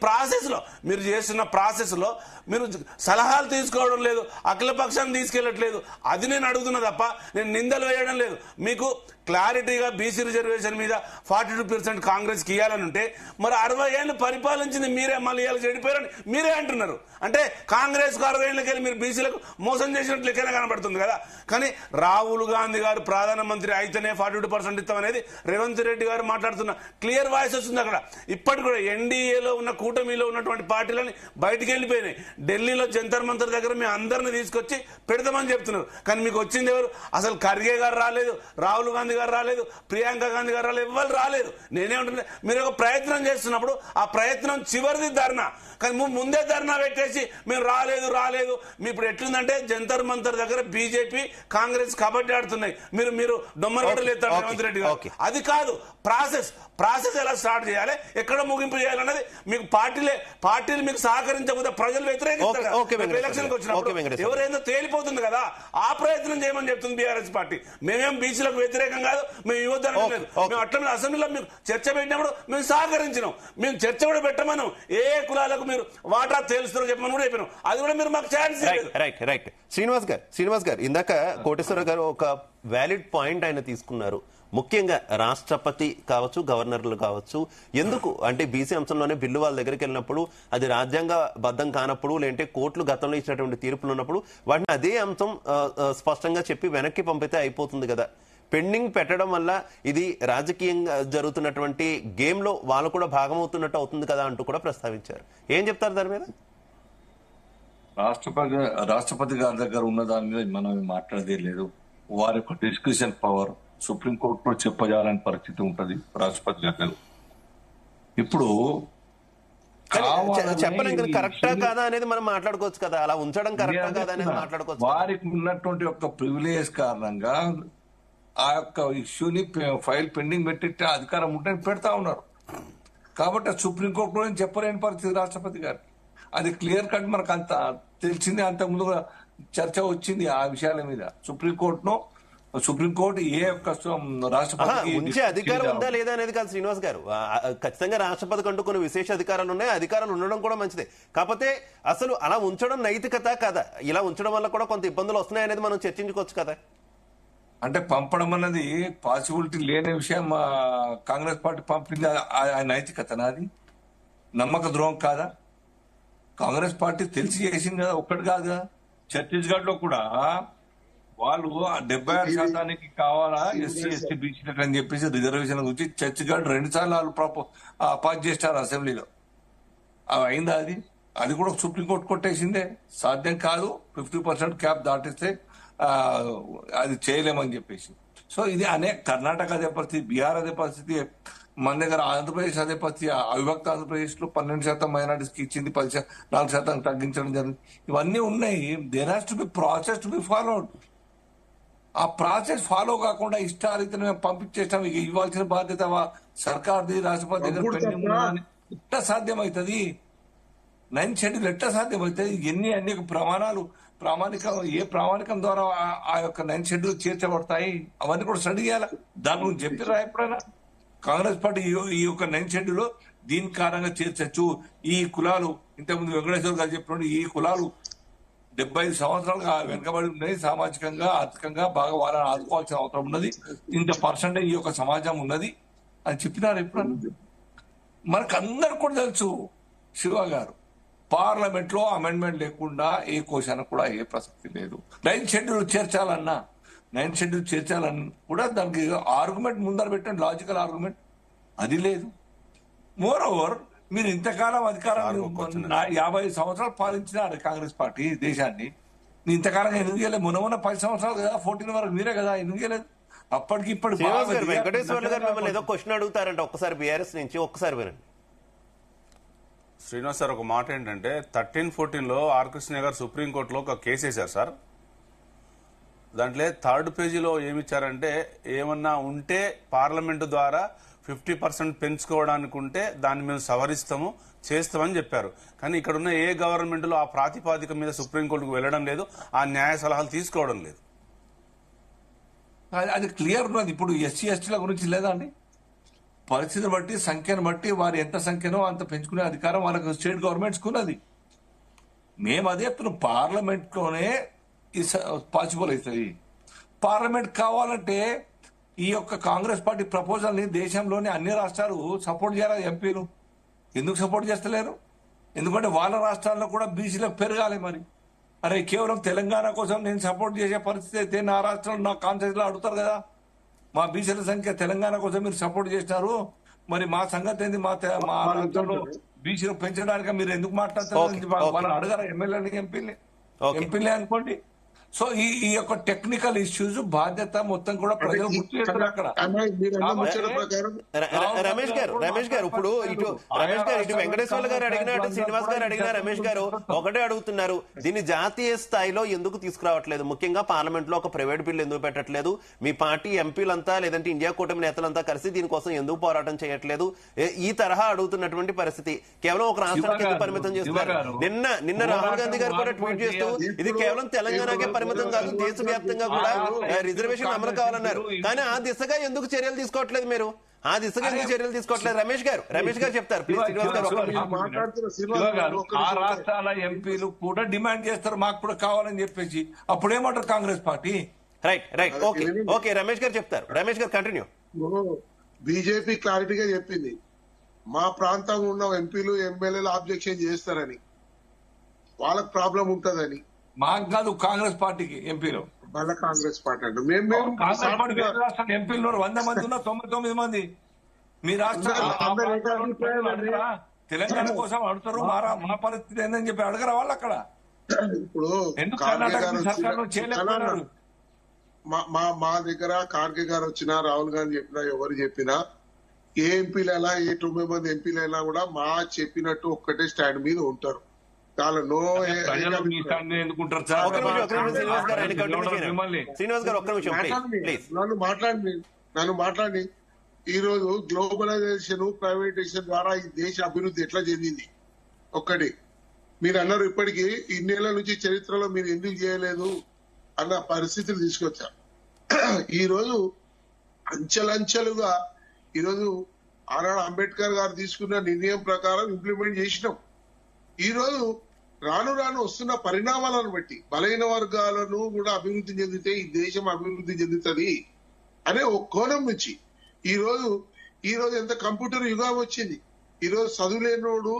మీరు చేస్తున్న ప్రాసెస్ లో మీరు సలహాలు తీసుకోవడం లేదు, అఖిలపక్షాన్ని తీసుకెళ్లట్లేదు. అది నేను అడుగుతున్నా తప్ప నేను నిందలు వేయడం లేదు. మీకు క్లారిటీగా బీసీ రిజర్వేషన్ మీద 42% కాంగ్రెస్ కి ఇవ్వాలని ఉంటే మరి 60 ఏళ్ళు పరిపాలించింది మీరే, మళ్ళీ ఇవాళ చెడిపోయారని మీరే అంటున్నారు. అంటే కాంగ్రెస్ 60 ఏళ్ళకి వెళ్ళి మీరు బీసీలకు మోసం చేసినట్లు లెక్కనే కనబడుతుంది కదా. కానీ రాహుల్ గాంధీ గారు ప్రధానమంత్రి అయితేనే 42% ఇస్తామనేది రేవంత్ రెడ్డి గారు మాట్లాడుతున్న క్లియర్ వాయిస్ వస్తుంది అక్కడ. ఇప్పటికి కూడా ఎన్డీఏలో ఉన్న కూటమిలో ఉన్నటువంటి పార్టీలని బయటికి వెళ్ళిపోయినాయి. ఢిల్లీలో జంతర్ మంతర్ దగ్గర మీ అందరిని తీసుకొచ్చి పెడతామని చెప్తున్నారు. కానీ మీకు వచ్చింది ఎవరు? అసలు ఖర్గే గారు రాలేదు, రాహుల్ గాంధీ గారు రాలేదు, ప్రియాంక గాంధీ గారు రాలేదు, ఎవరు రాలేదు. నేనేమంటున్నా, మీరు ఒక ప్రయత్నం చేస్తున్నప్పుడు ఆ ప్రయత్నం చివరిది ధర్నా, కానీ ముందే ధర్నా పెట్టేసి మేము రాలేదు. మీ ఇప్పుడు ఎట్లుందంటే జంతర్ మంతర్ దగ్గర బీజేపీ కాంగ్రెస్ కబడ్డీ ఆడుతున్నాయి. మీరు డొమ్మరగడ్డలు ఎత్తారు రేవంత్ రెడ్డి గారు. అది కాదు ప్రాసెస్ ఎలా స్టార్ట్ చేయాలి, ఎక్కడ ముగింపు చేయాలన్నది మీకు పార్టీలు మీకు సహకరించకపోతే ప్రజలు వ్యతిరేకిస్తారు. ఎలక్షన్కి వచ్చినప్పుడు ఎవరైందో తేలిపోతుంది కదా, ఆ ప్రయత్నం చేయమని చెప్తుంది బీఆర్ఎస్ పార్టీ. మేమేం బీసీలకు వ్యతిరేకం కాదు, మేము ఇవ్వద్దని లేదు. మేము అట్లా అసెంబ్లీలో మీకు చర్చ పెట్టినప్పుడు మేము సహకరించినాం. మేము చర్చ కూడా పెట్టమను, ఏ కులాలకు మీరు వాటా తేలుస్తారో చెప్పమని కూడా చెప్పినాం. అది కూడా మీరు మాకు ఛాన్స్. రైట్ శ్రీనివాస్ గారు ఇందాక కోటేశ్వర గారు ఒక వ్యాలిడ్ పాయింట్ ఆయన తీసుకున్నారు. ముఖ్యంగా రాష్ట్రపతి కావచ్చు, గవర్నర్లు కావచ్చు, ఎందుకు అంటే బీసీ అంశంలోనే బిల్లు వాళ్ళ దగ్గరికి వెళ్ళినప్పుడు అది రాజ్యాంగ బద్దం కానప్పుడు, లేదంటే కోర్టులు గతంలో ఇచ్చినటువంటి తీర్పులు ఉన్నప్పుడు వాటిని అదే అంశం స్పష్టంగా చెప్పి వెనక్కి పంపితే అయిపోతుంది కదా. పెండింగ్ పెట్టడం వల్ల ఇది రాజకీయంగా జరుగుతున్నటువంటి గేమ్ లో వాళ్ళు కూడా భాగమవుతున్నట్టు అవుతుంది కదా అంటూ కూడా ప్రస్తావించారు. ఏం చెప్తారు దాని మీద? రాష్ట్రపతి గారి దగ్గర ఉన్న దాని మీద మనం మాట్లాడదే లేదు. వారి యొక్క డిస్కషన్ పవర్ సుప్రీంకోర్టులో చెప్పజాలని పరిస్థితి ఉంటది రాష్ట్రపతి గారు. ఇప్పుడు చెప్పలేం కరెక్టా కాదా అనేది మనం మాట్లాడుకోవచ్చు కదా, అలా ఉంచడం కరెక్టా కాదా అనేది మాట్లాడుకోవచ్చు. వారికి ఉన్నటువంటి ఒక ప్రివిలేజ్ కారణంగా ఆ యొక్క ఇష్యూని ఫైల్ పెండింగ్ పెట్టే అధికారం ఉంటే పెడతా ఉన్నారు. కాబట్టి సుప్రీంకోర్టులో చెప్పలేని పరిస్థితి రాష్ట్రపతి గారికి. అది క్లియర్ కట్ మనకు అంత తెలిసింది. అంత ముందు చర్చ వచ్చింది ఆ విషయాల మీద. సుప్రీంకోర్టు ఏ యొక్క రాష్ట్రపతి ఉంచే అధికారం ఉందా లేదా అనేది కాదు శ్రీనివాస్ గారు. ఖచ్చితంగా రాష్ట్రపతి కంటూ కొన్ని విశేష అధికారాలు ఉన్నాయి, అధికారాలు ఉండడం కూడా మంచిదే. కాకపోతే అసలు అలా ఉంచడం నైతికత కదా, ఇలా ఉంచడం వల్ల కూడా కొంత ఇబ్బందులు వస్తున్నాయి అనేది మనం చర్చించుకోవచ్చు కదా. అంటే పంపడం అన్నది పాసిబిలిటీ లేని విషయం. కాంగ్రెస్ పార్టీ పంపింది నైతికతనా? అది నమ్మక ద్రోహం కాదా? కాంగ్రెస్ పార్టీ తెలిసి చేసింది కదా, ఒక్కటి కాదు కదా. ఛత్తీస్గఢ్ లో కూడా వాళ్ళు 76% కావాలా ఎస్సీ ఎస్టీ బీసీలకు అని చెప్పేసి రిజర్వేషన్ గురించి ఛత్తీస్గఢ్ 2 సార్లు వాళ్ళు పాస్ చేస్తారు అసెంబ్లీలో. అవి అయిందా? అది కూడా సుప్రీంకోర్టు కొట్టేసిందే. సాధ్యం కాదు, 50% క్యాప్ దాటిస్తే అది చేయలేమని చెప్పేసి. సో ఇది కర్ణాటక అదే పరిస్థితి, బీహార్ అదే పరిస్థితి, మన దగ్గర ఆంధ్రప్రదేశ్ అదే పరిస్థితి. అవిభక్త ఆంధ్రప్రదేశ్ లో 12% మైనారిటీస్ కి ఇచ్చింది, 4% తగ్గించడం జరిగింది. ఇవన్నీ ఉన్నాయి. There has to be process to be followed. ఆ ప్రాసెస్ ఫాలో కాకుండా ఇష్టారీతిని మేము పంపించేస్తాం. ఇక ఇవ్వాల్సిన బాధ్యత సర్కార్ది, రాష్ట్రపతి దగ్గర పెండింగ్ ఉన్నదని ఎట్లా సాధ్యమవుతుంది? 9th షెడ్యూల్ ఎట్లా సాధ్యమవుతుంది? అన్ని ఏ ప్రామాణికం ద్వారా ఆ యొక్క 9th షెడ్యూల్ చేర్చబడతాయి అవన్నీ కూడా స్టడీ చేయాలి. దాని గురించి చెప్పిరా ఎప్పుడైనా? కాంగ్రెస్ పార్టీ ఈ యొక్క 9th షెడ్యూల్ దీని కారణంగా చేర్చచ్చు. ఈ కులాలు ఇంతకుముందు వెంకటేశ్వర గారు చెప్పినట్టు ఈ కులాలు 75 సంవత్సరాలుగా వెనుకబడి ఉన్నాయి, సామాజికంగా ఆర్థికంగా బాగా వాళ్ళని ఆదుకోవాల్సిన అవసరం ఉన్నది, ఇంత పర్సెంటేజ్ ఈ యొక్క సమాజం ఉన్నది అని చెప్పినారు ఎప్పుడన్నా? మనకు అందరు కూడా తెలుసు. శివ గారు, పార్లమెంట్ లో అమెండ్మెంట్ లేకుండా ఏ క్వశ్చన్ కూడా ఏ ప్రసక్తి లేదు. 9th షెడ్యూల్ చేర్చాలన్నా కూడా దానికి ఆర్గ్యుమెంట్ ముందర పెట్టండి, లాజికల్ ఆర్గ్యుమెంట్. అది లేదు. మోర్ ఓవర్ మీరు ఇంతకాలం అధికారం 50 సంవత్సరాలు పాలించినారు కాంగ్రెస్ పార్టీ దేశాన్ని. ఇంతకాలంగా ఎందుకు చేయలేదు? మొన్న 10 సంవత్సరాలు కదా, 14 వరకు మీరే కదా, ఎందుకు చేయలేదు? అప్పటికి ఇప్పుడు వెంకటేశ్వర్లు గారు మిమ్మల్ని ఏదో క్వశ్చన్ అడుగుతారంట, ఒక్కసారి బీఆర్ఎస్ నుంచి ఒక్కసారి వినండి. శ్రీనివాస్ సార్, ఒక మాట ఏంటంటే 13-14లో ఆర్ కృష్ణ గారు సుప్రీంకోర్టులో ఒక కేసు వేశారు సార్. దాంట్లో 3rd పేజీలో ఏమిచ్చారంటే, ఏమన్నా ఉంటే పార్లమెంటు ద్వారా 50% పెంచుకోవడానికి ఉంటే దాన్ని మేము సవరిస్తాము, చేస్తామని చెప్పారు. కానీ ఇక్కడ ఉన్న ఏ గవర్నమెంట్ లో ఆ ప్రాతిపాదిక మీద సుప్రీంకోర్టుకు వెళ్లడం లేదు, ఆ న్యాయ సలహాలు తీసుకోవడం లేదు. అది క్లియర్ ఉన్నది. ఇప్పుడు ఎస్సీ ఎస్టీల గురించి లేదా అండి? పరిస్థితిని బట్టి, సంఖ్యను బట్టి వారు ఎంత సంఖ్యనో అంత పెంచుకునే అధికారం వాళ్ళకు స్టేట్ గవర్నమెంట్స్ కున్నది. మేము అదే చెప్తున్నాం, పార్లమెంట్ లోనే పాసిబుల్ అవుతుంది. పార్లమెంట్ కావాలంటే ఈ యొక్క కాంగ్రెస్ పార్టీ ప్రపోజల్ ని దేశంలోని అన్ని రాష్ట్రాలు సపోర్ట్ చేయాలి. ఎంపీలు ఎందుకు సపోర్ట్ చేస్తలేరు? ఎందుకంటే వాళ్ళ రాష్ట్రాల్లో కూడా బీసీలకు పెరగాలి. మరి అరే, కేవలం తెలంగాణ కోసం నేను సపోర్ట్ చేసే పరిస్థితి అయితే నా రాష్ట్రంలో, నా కాన్స్టిట్యూన్స్ లో అడుగుతారు కదా, మా బీసీల సంఖ్య తెలంగాణ కోసం మీరు సపోర్ట్ చేసినారు, మరి మా సంగతి ఏంది? మా రాష్ట్రంలో బీసీలు పెంచడానికి మీరు ఎందుకు మాట్లాడతారు? వాళ్ళని అడగారా ఎమ్మెల్యేని, ఎంపీలే అనుకోండి. సో ఈ యొక్క టెక్నికల్ ఇష్యూస్ బాధ్యత మొత్తం కూడా ప్రజలు గుర్తు చేస్తారు అక్కడ. రమేష్ గారు ఇప్పుడు ఇటు వెంకటేశ్వర్లు గారు అడిగినా, అటు శ్రీనివాస్ గారు అడిగినా, రమేష్ గారు ఒకటే అడుగుతున్నారు, దీన్ని జాతీయ స్థాయిలో ఎందుకు తీసుకురావట్లేదు? ముఖ్యంగా పార్లమెంట్ లో ఒక ప్రైవేట్ బిల్లు ఎందుకు పెట్టట్లేదు? మీ పార్టీ ఎంపీలంతా లేదంటే ఇండియా కూటమి నేతలంతా కలిసి దీనికోసం ఎందుకు పోరాటం చేయట్లేదు? ఈ తరహా అడుగుతున్నటువంటి పరిస్థితి కేవలం ఒక రాష్ట్రానికి ఎందుకు పరిమితం చేస్తున్నారు? నిన్న రాహుల్ గాంధీ గారు కూడా ట్వీట్ చేస్తూ ఇది కేవలం తెలంగాణకే పరిమితం కాదు, దేశవ్యాప్తంగా కూడా రిజర్వేషన్ అమలు కావాలన్నారు. కానీ ఆ దిశగా ఎందుకు చర్యలు తీసుకోవట్లేదు? మీరు ఆ దిశగా ఎందుకు చర్యలు తీసుకోవట్లేదు? రమేష్ గారు చెప్తారు. ఆ రాష్ట్రాల ఎంపీలు కూడా డిమాండ్ చేస్తారు మాకు కూడా కావాలని చెప్పేసి. అప్పుడు ఏమంటారు Congress party? Right okay Ramesh గారు చెప్తారు. రమేష్ గారు కంటిన్యూ. బీజేపీ క్లారిటీగా చెప్పింది, మా ప్రాంతంలో ఉన్న ఎంపీలు ఎమ్మెల్యేలు ఆబ్జెక్షన్ చేస్తారని, వాళ్ళకి ప్రాబ్లం ఉంటదని. మాకు కాదు, కాంగ్రెస్ పార్టీకి ఎంపీలో మళ్ళా కాంగ్రెస్ పార్టీ అంటారు. మేము కాంగ్రెస్ పార్టీ వేరే రాష్ట్రాలు ఎంపీలు 100 మంది ఉన్నారు, 99 మంది మీ రాష్ట్రం తెలంగాణ కోసం అడుగుతారు. మా పరిస్థితి ఏందని చెప్పి అడగరా వాళ్ళు అక్కడ? ఇప్పుడు ఎందుకు ఖార్గే కర్ణాటక గారు సర్కారు వచ్చిన- చేయలేకపోయినారు? మా దగ్గర ఖార్గే గారు వచ్చినా, రాహుల్ గాంధీ చెప్పినా, ఎవరు చెప్పినా, ఏ ఎంపీలైనా, ఏ 9 మంది ఎంపీలైనా కూడా మా చెప్పినట్టు ఒక్కటే స్టాండ్ మీద ఉంటారు. చాలా ప్రజలు మీ stand ఎందుకుంటారు సార్? ఒక నిమిషం శ్రీనివాస్ గారు ఆయన కంటిన్యూ చేయరు. మిమ్మల్ని శ్రీనివాస్ గారు ఒక్క నిమిషం ప్లీజ్. నన్ను మాట్లాడి ఈ రోజు గ్లోబలైజేషన్, ప్రైవేటైజేషన్ ద్వారా ఈ దేశ అభివృద్ధి ఎట్లా చెందింది ఒక్కటి మీరు అన్నారు. ఇప్పటికీ ఇన్నేళ్ల నుంచి చరిత్రలో మీరు ఎందుకు చేయలేదు అన్న పరిస్థితులు తీసుకొచ్చా. ఈ రోజు అంచెలంచెలుగా ఈరోజు ఆనాడు అంబేద్కర్ గారు తీసుకున్న నిర్ణయం ప్రకారం ఇంప్లిమెంట్ చేసినాం. ఈ రోజు రాను రాను వస్తున్న పరిణామాలను బట్టి బలైన వర్గాలను కూడా అభివృద్ధి చెందితే ఈ దేశం అభివృద్ధి చెందుతుంది అనే ఒక కోణం నుంచి ఈ రోజు ఎంత కంప్యూటర్ యుగం వచ్చింది. ఈ రోజు చదువులేనివాడు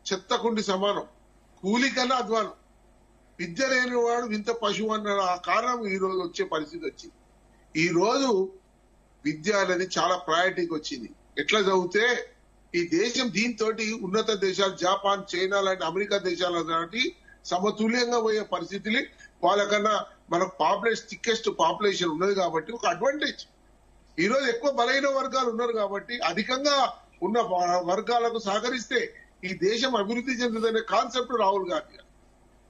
చెత్తకుండి సమానం, కూలి కన్నా అధ్వానం, విద్య లేనివాడు వింత పశువు అన్న ఆ కారణం ఈ రోజు వచ్చే పరిస్థితి వచ్చింది. ఈ రోజు విద్య అనేది చాలా ప్రయారిటీకి వచ్చింది. ఎట్లా చదివితే ఈ దేశం దీంతో ఉన్నత దేశాలు జపాన్, చైనా లాంటి అమెరికా దేశాల లాంటి సమతుల్యంగా పోయే పరిస్థితులు వాళ్ళకన్నా మనకు పాపులేషన్ థిక్కెస్ట్ పాపులేషన్ ఉన్నది కాబట్టి ఒక అడ్వాంటేజ్. ఈ రోజు ఎక్కువ బలైన వర్గాలు ఉన్నారు కాబట్టి అధికంగా ఉన్న వర్గాలకు సహకరిస్తే ఈ దేశం అభివృద్ధి చెందుతుందనే కాన్సెప్ట్ రాహుల్ గాంధీ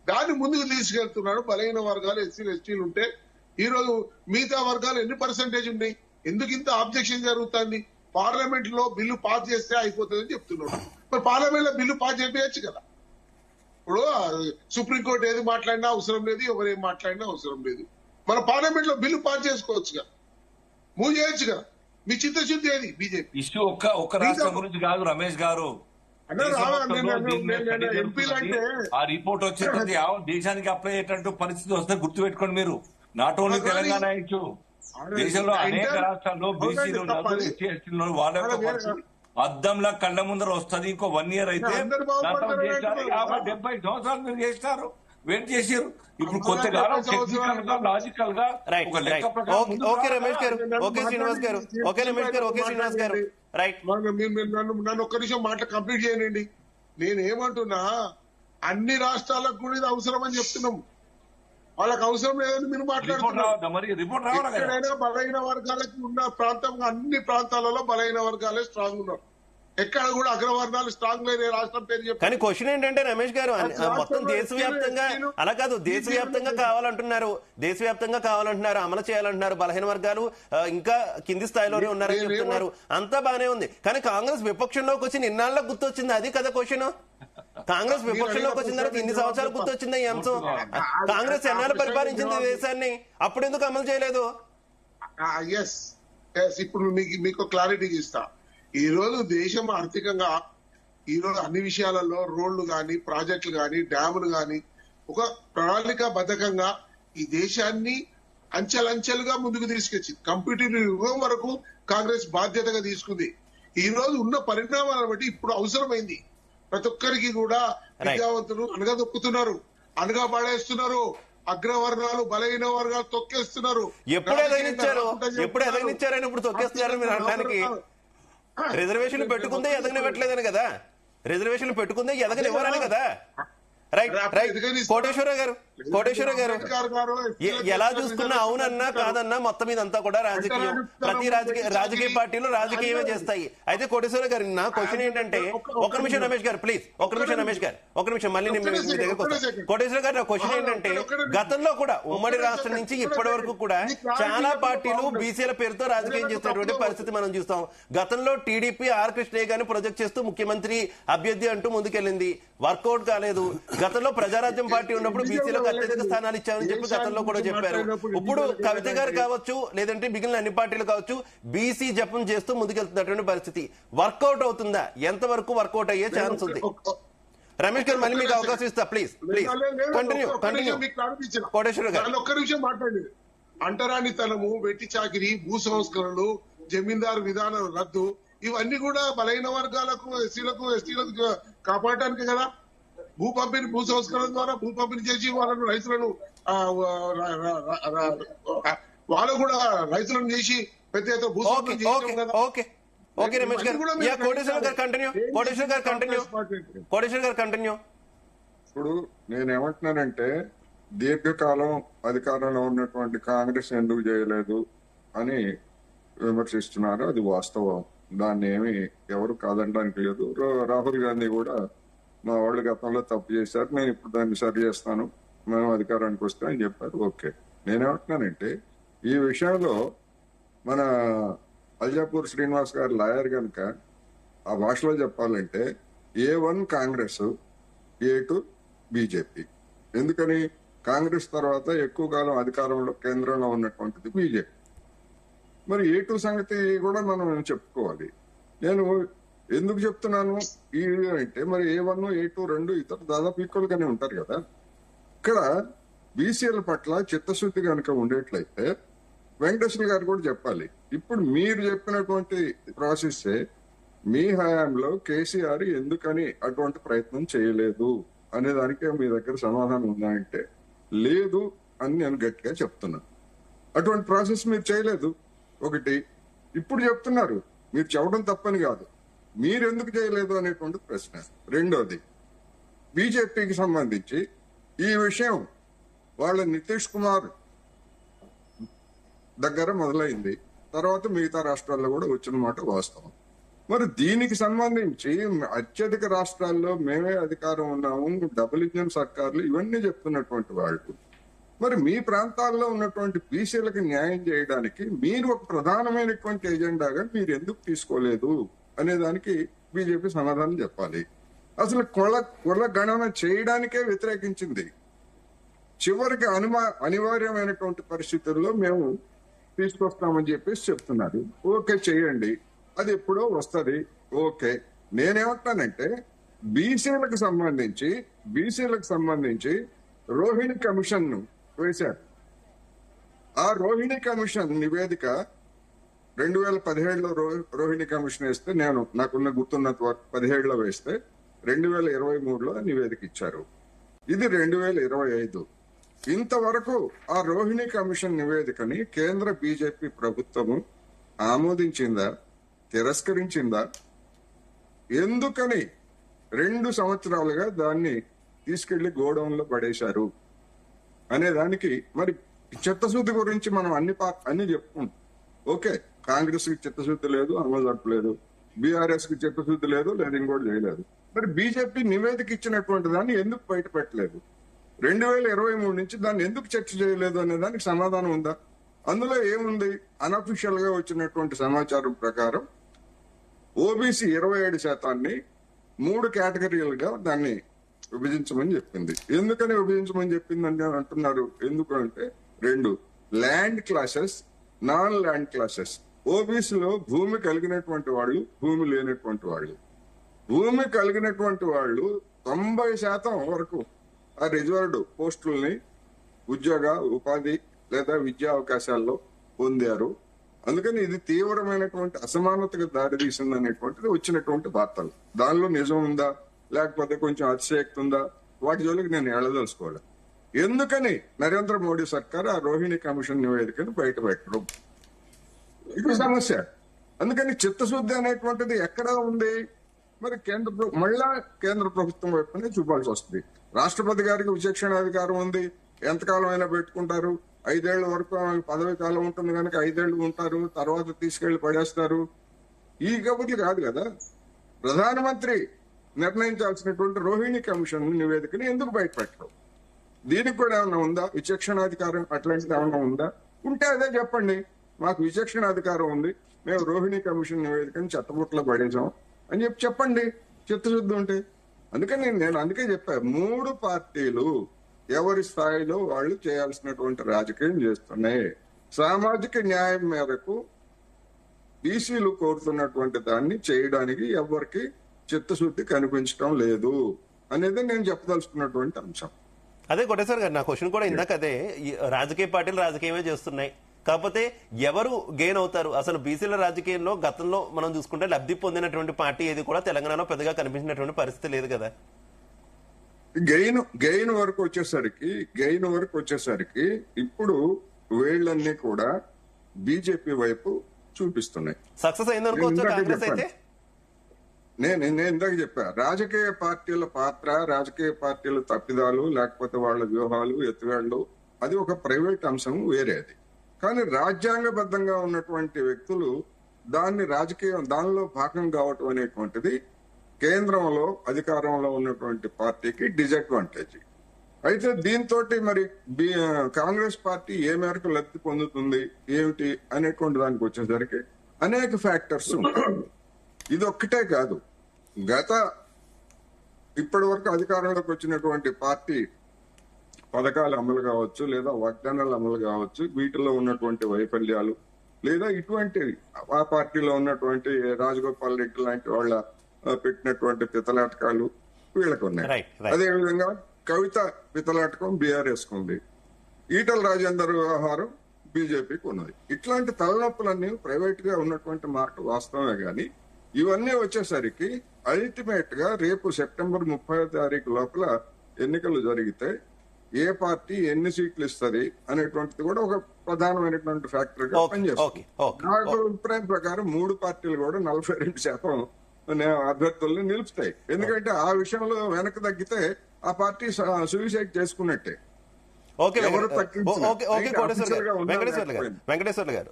దాన్ని ముందుకు తీసుకెళ్తున్నాడు. బలైన వర్గాలు ఎస్సీలు, ఎస్టీలు ఉంటే ఈ రోజు మిగతా వర్గాలు ఎన్ని పర్సెంటేజ్ ఉన్నాయి? ఎందుకు ఇంత ఆబ్జెక్షన్ జరుగుతుంది? పార్లమెంట్ లో బిల్లు పాస్ చేస్తే అయిపోతుందని చెప్తున్నాడు. మరి పార్లమెంట్ లో బిల్లు పాస్ చేయొచ్చు కదా. ఇప్పుడు సుప్రీంకోర్టు ఏది మాట్లాడినా అవసరం లేదు, ఎవరేం మాట్లాడినా అవసరం లేదు. మన పార్లమెంట్ లో బిల్లు పాస్ చేసుకోవచ్చు కదా, మూవ్ చేయొచ్చు కదా. మీ చిత్తశుద్ధి ఏది? బీజేపీ ఇష్యూ ఒక్క రాష్ట్రం గురించి కాదు రమేష్ గారు. ఎంపీలంటే ఆ రిపోర్ట్ వచ్చేది దేశానికి అప్లై అయ్యేటట్టు పరిస్థితి వస్తే గుర్తుపెట్టుకోండి మీరు. నాట్ ఓన్లీ తెలంగాణ ఇచ్చు, దేశంలో అనేక రాష్ట్రాల్లో బీసీలు ఎస్టీలు వాళ్ళ యొక్క పరిస్థితి అద్దంలా కళ్ళ ముందర వస్తుంది. ఇంకో 1 year అయితే 50-70 సంవత్సరాలు మీరు చేస్తారు, వెయిట్ చేశారు. ఇప్పుడు కొంతకాలం టెక్నికల్ గా, లాజికల్ గా రైట్ ఒక లెక్క రైట్ ప్రకారం ముందుకు ఓకే రావాలి. రమేష్ గారు, ఓకే శ్రీనివాస్ గారు, ఓకే రమేష్ గారు, ఓకే శ్రీనివాస్ గారు రైట్. నన్ను ఒక్క నిమిషం మాట కంప్లీట్ చేయనండి. నేనేమంటున్నా, అన్ని రాష్ట్రాలకు కూడా ఇది అవసరం అని చెప్తున్నాం. వాళ్ళకి అవసరం లేదని మీరు రిపోర్ట్ మాట్లాడుతున్నారు. రావద్దా మరి? రిపోర్ట్ రావాలి కదా. ఎక్కడైనా బలైన వర్గాలకు ఉన్న ప్రాంతంగా అన్ని ప్రాంతాలలో బలైన వర్గాలే స్ట్రాంగ్ ఉన్నారు. ఎక్కడ కూడా అగ్రవర్ణాలు స్ట్రాంగ్ లేని రాష్ట్రం పేరు చెప్పి. కానీ క్వశ్చన్ ఏంటంటే రమేష్ గారు మొత్తం దేశవ్యాప్తంగా అలా కాదు, దేశవ్యాప్తంగా కావాలంటున్నారు, అమలు చేయాలంటున్నారు. బలహీన వర్గాలు ఇంకా కింది స్థాయిలోనే ఉన్నారని చెప్తున్నారు. అంతా బానే ఉంది. కానీ కాంగ్రెస్ విపక్షంలోకి వచ్చి నిన్నాళ్ళకు గుర్తొచ్చింది, అది కదా క్వశ్చన్. కాంగ్రెస్ విపక్షంలోకి వచ్చిన తర్వాత ఇన్ని సంవత్సరాలు గుర్తొచ్చింది ఈ అంశం. కాంగ్రెస్ ఎన్నాళ్ళు పరిపాలించింది దేశాన్ని, అప్పుడు ఎందుకు అమలు చేయలేదు? ఎస్ ఇప్పుడు మీకు క్లారిటీ ఇస్తా. ఈ రోజు దేశం ఆర్థికంగా ఈ రోజు అన్ని విషయాలలో రోడ్లు గాని, ప్రాజెక్టులు గాని, డ్యాములు గాని ఒక ప్రణాళికాబద్ధకంగా ఈ దేశాన్ని అంచెలంచెలుగా ముందుకు తీసుకొచ్చింది. కంప్యూటర్ యుగం వరకు కాంగ్రెస్ బాధ్యతగా తీసుకుంది. ఈ రోజు ఉన్న పరిణామాలను బట్టి ఇప్పుడు అవసరమైంది. ప్రతి ఒక్కరికి కూడా విద్యావంతులు అనగదొక్కుతున్నారు, అనగా పడేస్తున్నారు. అగ్రవర్ణాలు, బలహీన వర్గాలు తొక్కేస్తున్నారు. ఎప్పుడు ఎదగనిచ్చారని ఇప్పుడు తొక్కేస్తున్నారని మీరు అనడానికి రిజర్వేషన్లు పెట్టుకుందే ఎదగనివ్వట్లేదని కదా, రిజర్వేషన్లు పెట్టుకుందే ఎదగనివ్వరని కదా. రైట్ రైట్ కోటేశ్వరరావు గారు ఎలా చూసుకున్నా అవునన్నా కాదన్నా మొత్తం ఇదంతా కూడా రాజకీయం. ప్రతి రాజకీయ పార్టీలు రాజకీయమే చేస్తాయి. అయితే కోటేశ్వరరావు గారు నా క్వశ్చన్ ఏంటంటే, ఒక నిమిషం రమేష్ గారు ప్లీజ్, ఒక నిమిషం మళ్ళీ నేను మీ దగ్గరకు వస్తాను. కోటేశ్వరరావు గారు నా క్వశ్చన్ ఏంటంటే, గతంలో కూడా ఉమ్మడి రాష్ట్రం నుంచి ఇప్పటి వరకు కూడా చాలా పార్టీలు బీసీల పేరుతో రాజకీయం చేస్తున్నటువంటి పరిస్థితి మనం చూస్తాం. గతంలో టీడీపీ ఆర్ కృష్ణయ్య గారిని ప్రొజెక్ట్ చేస్తూ ముఖ్యమంత్రి అభ్యర్థి అంటూ ముందుకెళ్ళింది, వర్కౌట్ కాలేదు. గతంలో ప్రజారాజ్యం పార్టీ ఉన్నప్పుడు బీసీలకు అత్యధిక స్థానాలు ఇచ్చామని చెప్పి గతంలో కూడా చెప్పారు. ఇప్పుడు కవిత గారు కావచ్చు, లేదంటే మిగిలిన అన్ని పార్టీలు కావచ్చు, బీసీ జపం చేస్తూ ముందుకెళ్తున్నటువంటి పరిస్థితి వర్కౌట్ అవుతుందా? ఎంతవరకు వర్కౌట్ అయ్యే ఛాన్స్ ఉంది? రమేష్ గారు మళ్ళీ మీకు అవకాశం ఇస్తా, ప్లీజ్ కంటిన్యూ. కోటేశ్వర గారు ఒక్క నిమిషం మాట్లాడి. అంటరానితనము, వెట్టి చాకిరి, భూ సంస్కరణలు, జమీందారు విధానం రద్దు, ఇవన్నీ కూడా బలైన వర్గాలకు, ఎస్సీలకు, ఎస్టీలకు కాపాడటానికి కదా. భూ పంపిణీ భూ సంస్కరణ ద్వారా భూ పంపిణీ చేసి వాళ్ళను రైతులను వాళ్ళు కూడా రైతులను చేసి పెద్ద ఎత్తున భూ ఓకే సంస్కరణ ఓకే చేసాం కదా. ఓకే ఓకే రమేష్ గారు కోటేశ్వర గారు కంటిన్యూ కోటేశ్వర గారు కంటిన్యూ. ఇప్పుడు నేనేమంటున్నానంటే దీర్ఘకాలం అధికారంలో ఉన్నటువంటి కాంగ్రెస్ ఎందుకు చేయలేదు అని విమర్శిస్తున్నారు. అది వాస్తవం, దాన్ని ఏమి ఎవరు కాదనడానికి లేదు. రాహుల్ గాంధీ కూడా మా వాళ్ళు గతంలో తప్పు చేశారు, నేను ఇప్పుడు దాన్ని సరి చేస్తాను, మేము అధికారానికి వస్తే అని చెప్పారు. ఓకే, నేనేమంటున్నానంటే ఈ విషయంలో మన అల్జాపూర్ శ్రీనివాస్ గారు లాయర్ కనుక ఆ భాషలో చెప్పాలంటే A1 కాంగ్రెస్, A2 బీజేపీ. ఎందుకని కాంగ్రెస్ తర్వాత ఎక్కువ కాలం అధికారంలో కేంద్రంలో ఉన్నటువంటిది బీజేపీ. మరి A2 సంగతి కూడా మనం చెప్పుకోవాలి. నేను ఎందుకు చెప్తున్నాను ఈ అంటే మరి A1 A2 రెండు ఇతరు దాదాపు ఈక్వల్ గానే ఉంటారు కదా. ఇక్కడ బీసీల పట్ల చిత్తశుద్ధి కనుక ఉండేట్లయితే వెంకటేశ్వర గారు కూడా చెప్పాలి. ఇప్పుడు మీరు చెప్పినటువంటి ప్రాసెస్ మీ హయాంలో కేసీఆర్ ఎందుకని అటువంటి ప్రయత్నం చేయలేదు అనే దానికి మీ దగ్గర సమాధానం ఉందా అంటే లేదు అని నేను గట్టిగా చెప్తున్నాను. అటువంటి ప్రాసెస్ మీరు చేయలేదు ఒకటి. ఇప్పుడు చెప్తున్నారు, మీరు చెప్పడం తప్పని కాదు, మీరు ఎందుకు చేయలేదు అనేటువంటి ప్రశ్న. రెండోది, బీజేపీకి సంబంధించి ఈ విషయం వాళ్ళ నితీష్ కుమార్ దగ్గర మొదలైంది, తర్వాత మిగతా రాష్ట్రాల్లో కూడా వచ్చిన మాట వాస్తవం. మరి దీనికి సంబంధించి అత్యధిక రాష్ట్రాల్లో మేమే అధికారం ఉన్నాము, డబుల్ ఇంజన్ సర్కార్లు ఇవన్నీ చెప్తున్నటువంటి వాళ్ళు మరి మీ ప్రాంతాల్లో ఉన్నటువంటి బీసీలకు న్యాయం చేయడానికి మీరు ఒక ప్రధానమైనటువంటి ఎజెండాగా మీరు ఎందుకు తీసుకోలేదు అనే దానికి బీజేపీ సమాధానం చెప్పాలి. అసలు కుల గణన చేయడానికే వ్యతిరేకించింది. చివరికి అనివార్యమైనటువంటి పరిస్థితుల్లో మేము తీసుకొస్తామని చెప్పేసి చెప్తున్నారు. ఓకే, చేయండి, అది ఎప్పుడో వస్తుంది. ఓకే, నేనేమంటానంటే బీసీలకు సంబంధించి రోహిణి కమిషన్ ను వేశారు. ఆ రోహిణి కమిషన్ నివేదిక 2017లో రోహిణి కమిషన్ వేస్తే, నాకున్న గుర్తున్నంత వరకు 17లో వేస్తే 2023లో నివేదిక ఇచ్చారు. ఇది 2025. ఇంతవరకు ఆ రోహిణి కమిషన్ నివేదికని కేంద్ర బీజేపీ ప్రభుత్వము ఆమోదించిందా, తిరస్కరించిందా? ఎందుకని 2 సంవత్సరాలుగా దాన్ని తీసుకెళ్లి గోడౌన్ లో పడేశారు అనే దానికి మరి చిత్తశుద్ధి గురించి మనం అన్ని చెప్పుకుంటాం. ఓకే, కాంగ్రెస్ కి చిత్తశుద్ధి లేదు, అమలు జరపలేదు, బీఆర్ఎస్ కి చిత్తశుద్ధి లేదు, ఇంకోటి చేయలేదు. మరి బీజేపీ నివేదిక ఇచ్చినటువంటి దాన్ని ఎందుకు బయట పెట్టలేదు? 2023 నుంచి దాన్ని ఎందుకు చర్చ చేయలేదు అనే దానికి సమాధానం ఉందా? అందులో ఏముంది? అనఫిషియల్ గా వచ్చినటువంటి సమాచారం ప్రకారం ఓబీసీ 27% 3 కేటగిరీలుగా దాన్ని విభజించమని చెప్పింది. ఎందుకని విభజించమని చెప్పిందని అంటున్నారు. ఎందుకంటే 2 land classes, non land classes. ఓబీసీలో భూమి కలిగినటువంటి వాళ్ళు, భూమి లేనటువంటి వాళ్ళు. భూమి కలిగినటువంటి వాళ్ళు 90% వరకు ఆ రిజర్వ్డ్ పోస్టుల్ని ఉద్యోగ, ఉపాధి లేదా విద్యా అవకాశాల్లో పొందారు. అందుకని ఇది తీవ్రమైనటువంటి అసమానతకు దారితీసింది అనేటువంటిది వచ్చినటువంటి వార్తలు. దానిలో నిజం ఉందా లేకపోతే కొంచెం అతిశయక్తి ఉందా, వాటి జోలికి నేను ఎళ్ళదలుచుకోవాలి. ఎందుకని నరేంద్ర మోడీ సర్కార్ ఆ రోహిణి కమిషన్ నివేదికను బయట పెట్టడం, ఇది సమస్య. అందుకని చిత్తశుద్ధి అనేటువంటిది ఎక్కడ ఉంది? మరి మళ్ళా కేంద్ర ప్రభుత్వం వైపునే చూపాల్సి వస్తుంది. రాష్ట్రపతి గారికి విచక్షణాధికారం ఉంది, ఎంతకాలం అయినా పెట్టుకుంటారు. 5 ఏళ్ల వరకు పదవి కాలం ఉంటుంది కనుక 5 ఏళ్లు ఉంటారు, తర్వాత తీసుకెళ్లి పడేస్తారు. ఈ కబుర్లు కాదు కదా. ప్రధానమంత్రి నిర్ణయించాల్సినటువంటి రోహిణి కమిషన్ నివేదికని ఎందుకు బయట పెట్టడం? దీనికి కూడా ఏమైనా ఉందా విచక్షణాధికారం? అట్లాంటిది ఏమైనా ఉందా? ఉంటే అదే చెప్పండి, మాకు విచక్షణాధికారం ఉంది, మేము రోహిణి కమిషన్ నివేదికని చెత్తబుట్టలో పడేసాం అని చెప్పండి, చిత్తశుద్ధి ఉంటే. అందుకని నేను అందుకే చెప్పా, 3 పార్టీలు ఎవరి స్థాయిలో వాళ్ళు చేయాల్సినటువంటి రాజకీయం చేస్తున్నాయి. సామాజిక న్యాయం మేరకు బీసీలు కోరుతున్నటువంటి దాన్ని చేయడానికి ఎవరికి చిత్తశుద్ధి కనిపించడం లేదు అనేది నేను చెప్పదలుచుకున్నటువంటి అంశం. అదే కోటేశ్వర్ గారు, నా క్వశ్చన్ కూడా ఇందాక అదే. రాజకీయ పార్టీలు రాజకీయమే చేస్తున్నాయి, కాకపోతే ఎవరు గెయిన్ అవుతారు? అసలు బీసీల రాజకీయంలో గతంలో మనం చూసుకుంటే లబ్ధి పొందినటువంటి పార్టీ ఏది కూడా తెలంగాణలో పెద్దగా కనిపించినటువంటి పరిస్థితి లేదు కదా. గెయిన్ వరకు వచ్చేసరికి ఇప్పుడు వీళ్ళన్నీ కూడా బీజేపీ వైపు చూపిస్తున్నాయి. సక్సెస్ అయిందనుకోవచ్చు కాంగ్రెస్ అయితే. నేను ఇందాక చెప్పా, రాజకీయ పార్టీల పాత్ర, రాజకీయ పార్టీల తప్పిదాలు, లేకపోతే వాళ్ళ వ్యూహాలు, ఎత్తువేళ్లు, అది ఒక ప్రైవేట్ అంశం, వేరేది. కానీ రాజ్యాంగబద్ధంగా ఉన్నటువంటి వ్యక్తులు దానిలో భాగం కావటం అనేటువంటిది కేంద్రంలో అధికారంలో ఉన్నటువంటి పార్టీకి డిసడ్వాంటేజ్. అయితే దీంతో మరి కాంగ్రెస్ పార్టీ ఏ మేరకు లబ్ధి పొందుతుంది ఏమిటి అనేటువంటి దానికి వచ్చేసరికి అనేక ఫ్యాక్టర్స్ ఉంటాయి. ఇది ఒక్కటే కాదు, ఇప్పటి వరకు అధికారంలోకి వచ్చినటువంటి పార్టీ పథకాలు అమలు కావచ్చు, లేదా వాగ్దానాలు అమలు కావచ్చు, వీటిలో ఉన్నటువంటి వైఫల్యాలు, లేదా ఇటువంటి ఆ పార్టీలో ఉన్నటువంటి రాజగోపాల్ రెడ్డి లాంటి వాళ్ళ పెట్టినటువంటి పితలాటకాలు వీళ్ళకు ఉన్నాయి. అదేవిధంగా కవిత పితలాటకం బీఆర్ఎస్ ఉంది, ఈటల రాజేందర్ వ్యవహారం బీజేపీకి ఉన్నది. ఇట్లాంటి తలనొప్పులన్నీ ప్రైవేట్ గా ఉన్నటువంటి మాట వాస్తవమే. గాని ఇవన్నీ వచ్చేసరికి అల్టిమేట్ గా రేపు సెప్టెంబర్ 30వ తారీఖు లోపల ఎన్నికలు జరిగితే ఏ పార్టీ ఎన్ని సీట్లు ఇస్తుంది అనేటువంటిది కూడా ఒక ప్రధానమైనటువంటి ఫ్యాక్టర్ గా పనిచేస్తుంది. నాకు అభిప్రాయం ప్రకారం 3 పార్టీలు కూడా 42% అభ్యర్థుల్ని నిలుపుతాయి. ఎందుకంటే ఆ విషయంలో వెనక్కి తగ్గితే ఆ పార్టీ సూసైడ్ చేసుకున్నట్టే. వెంకటేశ్వర్లు గారు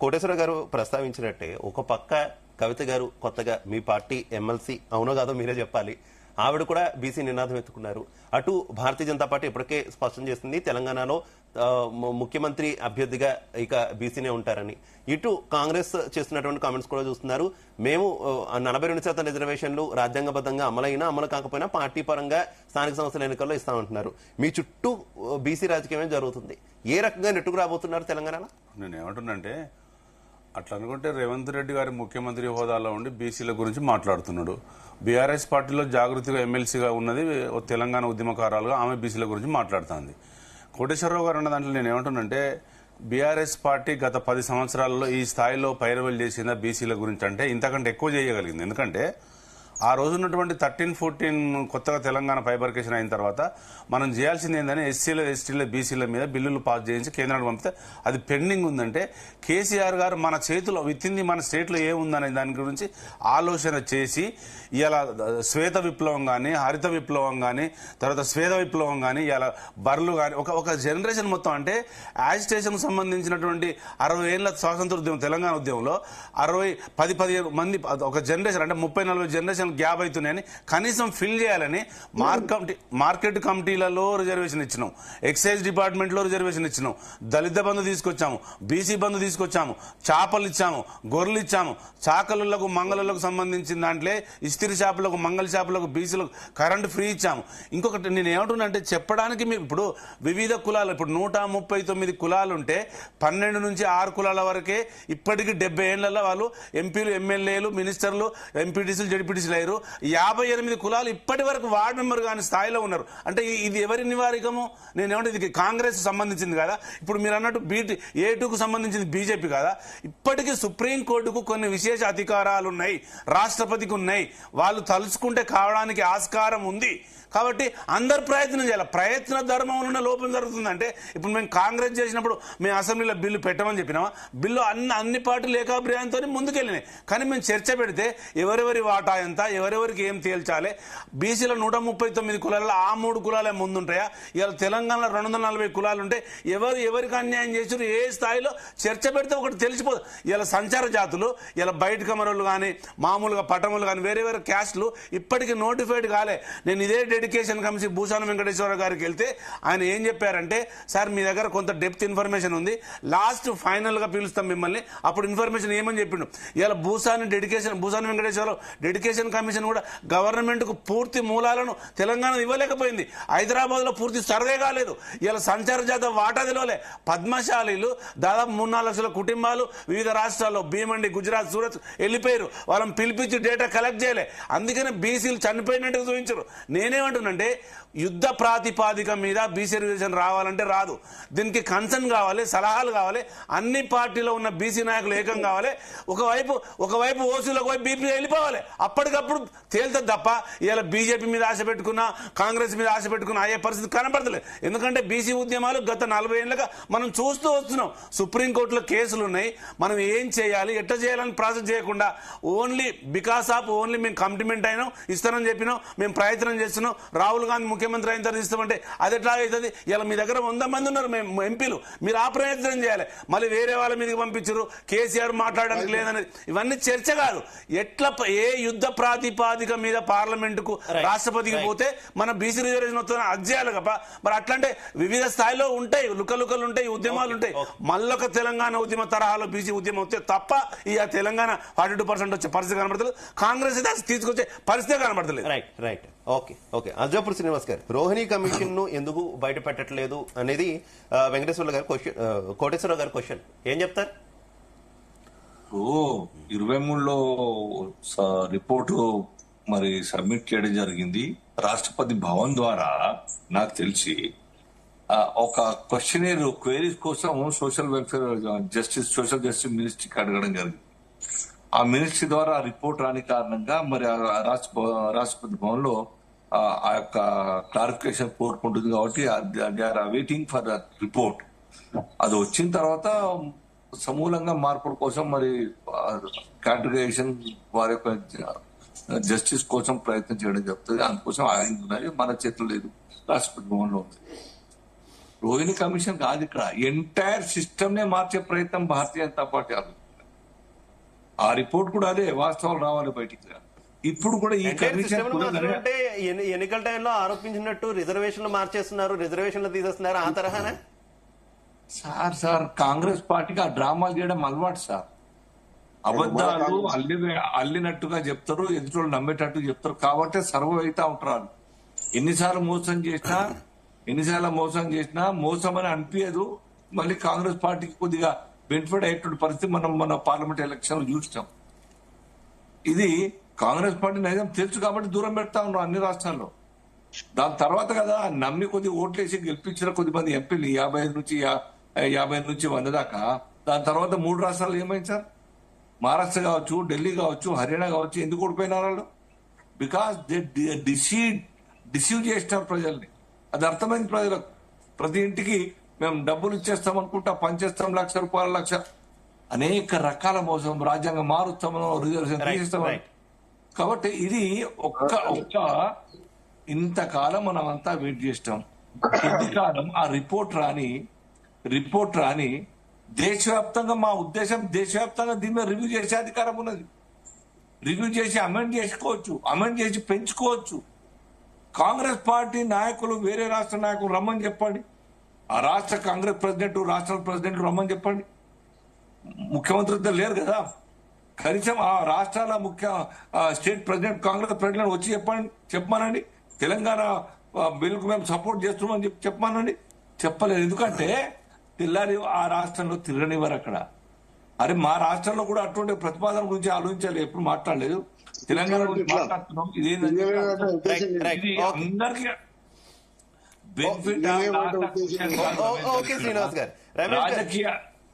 కోటేశ్వర గారు ప్రస్తావించినట్టే, ఒక పక్క కవిత గారు కొత్తగా మీ పార్టీ ఎమ్మెల్సీ అవునో కాదో మీరే చెప్పాలి, ఆవిడ కూడా బీసీ నినాదం ఎత్తుకున్నారు. అటు భారతీయ జనతా పార్టీ ఇప్పటికే స్పష్టం చేసింది తెలంగాణలో ముఖ్యమంత్రి అభ్యర్థిగా ఇక బీసీనే ఉంటారని. ఇటు కాంగ్రెస్ చేస్తున్నటువంటి కామెంట్స్ కూడా చూస్తున్నారు, మేము 42% రిజర్వేషన్లు రాజ్యాంగబద్ధంగా అమలు కాకపోయినా పార్టీ పరంగా స్థానిక సంస్థల ఎన్నికల్లో ఇస్తామంటున్నారు. మీ చుట్టూ బీసీ రాజకీయమే జరుగుతుంది, ఏ రకంగా నెట్టుకు రాబోతున్నారు తెలంగాణలో? నేను ఏమంటున్నానంటే, అట్లా అనుకుంటే రేవంత్ రెడ్డి గారి ముఖ్యమంత్రి హోదాలో ఉండి బీసీల గురించి మాట్లాడుతున్నాడు. బీఆర్ఎస్ పార్టీలో జాగృతిగా ఎమ్మెల్సీగా ఉన్నది తెలంగాణ ఉద్యమకారాలుగా ఆమె బీసీల గురించి మాట్లాడుతుంది. కోటేశ్వరరావు గారు అన్న దాంట్లో నేను ఏమంటున్నానంటే, బీఆర్ఎస్ పార్టీ గత 10 సంవత్సరాల్లో ఈ స్థాయిలో పైరవలు చేసిందా బీసీల గురించి అంటే ఇంతకంటే ఎక్కువ చేయగలిగింది. ఎందుకంటే ఆ రోజు ఉన్నటువంటి 13-14 కొత్తగా తెలంగాణ ఫైబర్కేషన్ అయిన తర్వాత మనం చేయాల్సింది ఏంటంటే ఎస్సీల, ఎస్టీల, బీసీల మీద బిల్లులు పాస్ చేయించి కేంద్రానికి పంపితే అది పెండింగ్ ఉందంటే కేసీఆర్ గారు మన చేతిలో విత్తింది మన స్టేట్లో ఏముందనే దాని గురించి ఆలోచన చేసి ఇలా శ్వేత విప్లవం కానీ, హరిత విప్లవం కానీ, తర్వాత శ్వేత విప్లవం కానీ, ఇలా బర్లు కానీ ఒక జనరేషన్ మొత్తం అంటే యాజిటేషన్కు సంబంధించినటువంటి 60 ఏళ్ల స్వాతంత్ర ఉద్యమం తెలంగాణ ఉద్యమంలో 10-15 మంది ఒక జనరేషన్ అంటే 30-40 జనరేషన్ గ్యాప్ అవుతున్నాయని కనీసం ఫిల్ చేయాలని మార్కెట్ కమిటీలలో రిజర్వేషన్ ఇచ్చినాం, ఎక్సైజ్ డిపార్ట్మెంట్ లో రిజర్వేషన్ ఇచ్చినాం, దళిత బంధు తీసుకొచ్చాము, బీసీ బంధు తీసుకొచ్చాము, చేపలు ఇచ్చాము, గొర్రెలు ఇచ్చాము, చాకలులకు మంగళలకు సంబంధించిన దాంట్లో ఇస్త్రీ షాపులకు, మంగళ షాపులకు, బీసీలకు కరెంటు ఫ్రీ ఇచ్చాము. ఇంకొకటి నేను ఏమంటున్నా అంటే చెప్పడానికి మీరు ఇప్పుడు వివిధ కులాలు ఇప్పుడు 139 కులాలు ఉంటే 12 నుంచి 6 కులాల వరకే ఇప్పటికీ 70 ఏళ్లలో వాళ్ళు ఎంపీలు, ఎమ్మెల్యేలు, మినిస్టర్లు, ఎంపీటీసీలు, జడ్పీటీసీలు అయ్యారు. 58 కులాలు ఇప్పటి వరకు వార్డు మెంబర్ కాని స్థాయిలో ఉన్నారు. అంటే ఇది ఎవరి నివారికము? నేనేమంటే ఇది కాంగ్రెస్ సంబంధించింది కదా. ఇప్పుడు మీరు అన్నట్టు A2కు సంబంధించింది బీజేపీ కదా. ఇప్పటికీ సుప్రీంకోర్టుకు కొన్ని విశేష అధికారాలు ఉన్నాయి, రాష్ట్రపతికి ఉన్నాయి, వాళ్ళు తలుచుకుంటే కావడానికి ఆస్కారం ఉంది. కాబట్టి అందరు ప్రయత్నం చేయాలి. ప్రయత్న ధర్మంలో లోపం జరుగుతుందంటే ఇప్పుడు మేము కాంగ్రెస్ చేసినప్పుడు మేము అసెంబ్లీలో బిల్లు పెట్టమని చెప్పినామా? బిల్లు అన్ని పార్టీలు ఏకాభిప్రాయంతో ముందుకెళ్ళినాయి. కానీ మేము చర్చ పెడితే ఎవరెవరి వాటా ఎంత, ఎవరెవరికి ఏం తేల్చాలి, బీసీలో 139 కులాల్లో ఆ 3 కులాలే ముందుంటాయా? ఇవాళ తెలంగాణలో 240 కులాలు ఉంటే ఎవరికి అన్యాయం చేసారు, ఏ స్థాయిలో చర్చ పెడితే ఒకటి తెలిసిపోదు. ఇలా సంచార జాతులు, ఇలా బయట కమరోళ్ళు కానీ, మామూలుగా పటములు కానీ, వేరే వేరే క్యాస్టులు ఇప్పటికీ నోటిఫైడ్ కాలే. నేను ఇదే ఎడ్యుకేషన్ కమిషన్ భూషాన వెంకటేశ్వర గారికి వెళ్తే ఆయన ఏం చెప్పారంటే, సార్ మీ దగ్గర కొంత డెప్త్ ఇన్ఫర్మేషన్ ఉంది, లాస్ట్ ఫైనల్ గా పిలుస్తాం మిమ్మల్ని, అప్పుడు ఇన్ఫర్మేషన్ ఏమని చెప్పిండు. ఇలా భూషాన వెంకటేశ్వర డెడికేషన్ కమిషన్ కూడా గవర్నమెంట్ కు పూర్తి మూలాలను తెలంగాణ ఇవ్వలేకపోయింది. హైదరాబాద్ లో పూర్తి సర్వే కాలేదు. ఇలా సంచార జాత వాటా తెలవలే. పద్మశాలీలు దాదాపు 3-4 లక్షల కుటుంబాలు వివిధ రాష్ట్రాల్లో భీమండి, గుజరాత్, సూరత్ వెళ్ళిపోయారు. వాళ్ళని పిలిపించి డేటా కలెక్ట్ చేయలే. అందుకనే బీసీలు చనిపోయినట్టుగా చూపించారు. నేనేమంటున్నానంటే యుద్ధ ప్రాతిపాదిక మీద బీసీ రిజర్వేషన్ రావాలంటే రాదు. దీనికి కన్సర్న్ కావాలి, సలహాలు కావాలి, అన్ని పార్టీలో ఉన్న బీసీ నాయకులు ఏకం కావాలి. ఒకవైపు ఓసీలకు పోయి బీపీ వెళ్ళిపోవాలి. అప్పటికప్పుడు అప్పటికప్పుడు తేలుతుంది తప్ప ఇలా బీజేపీ మీద ఆశ పెట్టుకున్నా కాంగ్రెస్ మీద ఆశ పెట్టుకున్నా అయ్యే పరిస్థితి కనబడతలేదు. ఎందుకంటే బీసీ ఉద్యమాలు గత 40 ఏళ్ళుగా మనం చూస్తూ వస్తున్నాం. సుప్రీంకోర్టులో కేసులు ఉన్నాయి. మనం ఏం చేయాలి ఎట్లా చేయాలని ప్రాసెస్ చేయకుండా ఓన్లీ బికాస్ ఆఫ్ ఓన్లీ మేము కమిట్మెంట్ అయినాం, ఇస్తానని చెప్పినాం, మేము ప్రయత్నం చేస్తున్నాం, రాహుల్ గాంధీ ముఖ్యమంత్రి అయిన తర్వాత ఇస్తామంటే అది ఎట్లా అవుతుంది? ఇలా మీ దగ్గర 100 మంది ఉన్నారు మేము ఎంపీలు, మీరు ఆ ప్రయత్నం చేయాలి. మళ్ళీ వేరే వాళ్ళ మీదకి పంపించారు, కేసీఆర్ మాట్లాడడానికి లేదని. ఇవన్నీ చర్చ కాదు. ఎట్లా ఏ యుద్ధ ప్రాతిపాదిక మీద పార్లమెంటుకు రాష్ట్రపతికి పోతే మన బీసీ రిజర్వేషన్ వస్తుందని అది చేయాలి కదా. మరి అట్లాంటే వివిధ స్థాయిలో ఉంటాయి, లుకలుకలు ఉంటాయి, ఉద్యమాలు ఉంటాయి. మళ్ళొక తెలంగాణ ఉద్యమ తరహాలో బీసీ ఉద్యమం వస్తే తప్ప ఈ తెలంగాణ 42% వచ్చే పరిస్థితి కనబడతలేదు. కాంగ్రెస్ అయితే తీసుకొచ్చే పరిస్థితి కనబడతలేదు. రైట్ ఓకే అజ్జాపూర్ శ్రీనివాస్ గారు, రోహిణి కమిషన్ ను ఎందుకు బయట పెట్టట్లేదు అనేది వెంకటేశ్వర గారి క్వశ్చన్, కోటేశ్వరరావు గారి క్వశ్చన్, ఏం చెప్తారు? 23లో రిపోర్టు మరి సబ్మిట్ చేయడం జరిగింది. రాష్ట్రపతి భవన్ ద్వారా నాకు తెలిసి ఒక క్వశ్చనర్ క్వైరీస్ కోసం సోషల్ జస్టిస్ మినిస్ట్రీకి అడగడం జరిగింది. ఆ మినిస్ట్రీ ద్వారా రిపోర్ట్ రాని కారణంగా మరి రాష్ట్రపతి భవన్ లో ఆ యొక్క క్లారిఫికేషన్ కోరుకుంటుంది. కాబట్టి they are waiting for the report. అది వచ్చిన తర్వాత సమూలంగా మార్పుల కోసం మరి కాంట్రిబ్యూషన్ వారి యొక్క జస్టిస్ కోసం ప్రయత్నం చేయడం జరుగుతుంది. అందుకోసం ఆగింది, మన చేతులు లేదు, రాష్ట్రపతి భవన్ లో ఉంది. రోహిణి కమిషన్ కాదు, ఇక్కడ ఎంటైర్ సిస్టమ్ నే మార్చే ప్రయత్నం భారతీయ జనతా పార్టీ ఆలోచిస్తుంది. ఆ రిపోర్ట్ కూడా అదే, వాస్తవాలు రావాలి బయటికి. ఇప్పుడు కూడా ఈ కమిషన్ అంటే ఎన్నికల టైంలో ఆరోపించినట్టు రిజర్వేషన్లు మార్చేస్తున్నారు, రిజర్వేషన్లు తీసేస్తున్నారు, ఆ తరహానే. సార్ కాంగ్రెస్ పార్టీకి ఆ డ్రామాలు చేయడం అలవాటు సార్. అబద్ధాలు అల్లినట్టుగా చెప్తారు, ఎదుటి నమ్మేటట్టు చెప్తారు. కాబట్టి సర్వ్ అవుతా ఉంటారు. ఎన్నిసార్లు మోసం చేసినా మోసం అని అనిపించదు. మళ్ళీ కాంగ్రెస్ పార్టీకి కొద్దిగా బెనిఫిట్ అయ్యేటువంటి పరిస్థితి మనం మన పార్లమెంట్ ఎలక్షన్ చూస్తాం. ఇది కాంగ్రెస్ పార్టీ నిజం తెలుసు కాబట్టి దూరం పెడతా ఉన్నాం అన్ని రాష్ట్రాల్లో. దాని తర్వాత కదా నమ్మి కొద్ది ఓట్లేసి గెలిపించిన కొద్దిమంది ఎంపీలు 50 నుంచి 100 దాకా. దాని తర్వాత 3 రాష్ట్రాలు ఏమైంది సార్? మహారాష్ట్ర కావచ్చు, ఢిల్లీ కావచ్చు, హర్యానా కావచ్చు. ఎందుకు ఓడిపోయినారు వాళ్ళు? బికాస్ దే డిసీవ్ చేసినారు ప్రజల్ని. అది అర్థమైంది ప్రజలకు. ప్రతి ఇంటికి మేము డబ్బులు ఇచ్చేస్తాం అనుకుంటా, పనిచేస్తాం, ₹1,00,000 అనేక రకాల మోసం, రాజ్యాంగం మారుస్తామనో, రిజర్వేషన్ తీసేస్తామని. కాబట్టి ఇది ఒక్క ఇంతకాలం మనం అంతా వెయిట్ చేస్తాం. ఇంతకాలం ఆ రిపోర్ట్ రాని దేశవ్యాప్తంగా, మా ఉద్దేశం దేశవ్యాప్తంగా దీని మీద రివ్యూ చేసే అధికారం ఉన్నది. రివ్యూ చేసి అమెండ్ చేసుకోవచ్చు, అమెండ్ చేసి పెంచుకోవచ్చు. కాంగ్రెస్ పార్టీ నాయకులు, వేరే రాష్ట్ర నాయకులు రమ్మని చెప్పండి. ఆ రాష్ట్ర కాంగ్రెస్ ప్రెసిడెంట్, రాష్ట్ర ప్రెసిడెంట్ రమ్మని చెప్పండి. ముఖ్యమంత్రులతో లేరు కదా, కనీసం ఆ రాష్ట్రాల స్టేట్ ప్రెసిడెంట్, కాంగ్రెస్ ప్రెసిడెంట్ వచ్చి చెప్పమనండి. తెలంగాణ బిల్లుకు మేము సపోర్ట్ చేస్తున్నామని చెప్పమనండి. చెప్పలేదు. ఎందుకంటే తెల్లారి ఆ రాష్ట్రంలో తిరగనివ్వరు అక్కడ. అరే మా రాష్ట్రంలో కూడా అటువంటి ప్రతిపాదన గురించి ఆలోచించాలి, ఎప్పుడు మాట్లాడలేదు. తెలంగాణ గురించి మాట్లాడుతున్నాం. ఇదేంటంటే అందరికీ బెనిఫిట్ రాజకీయ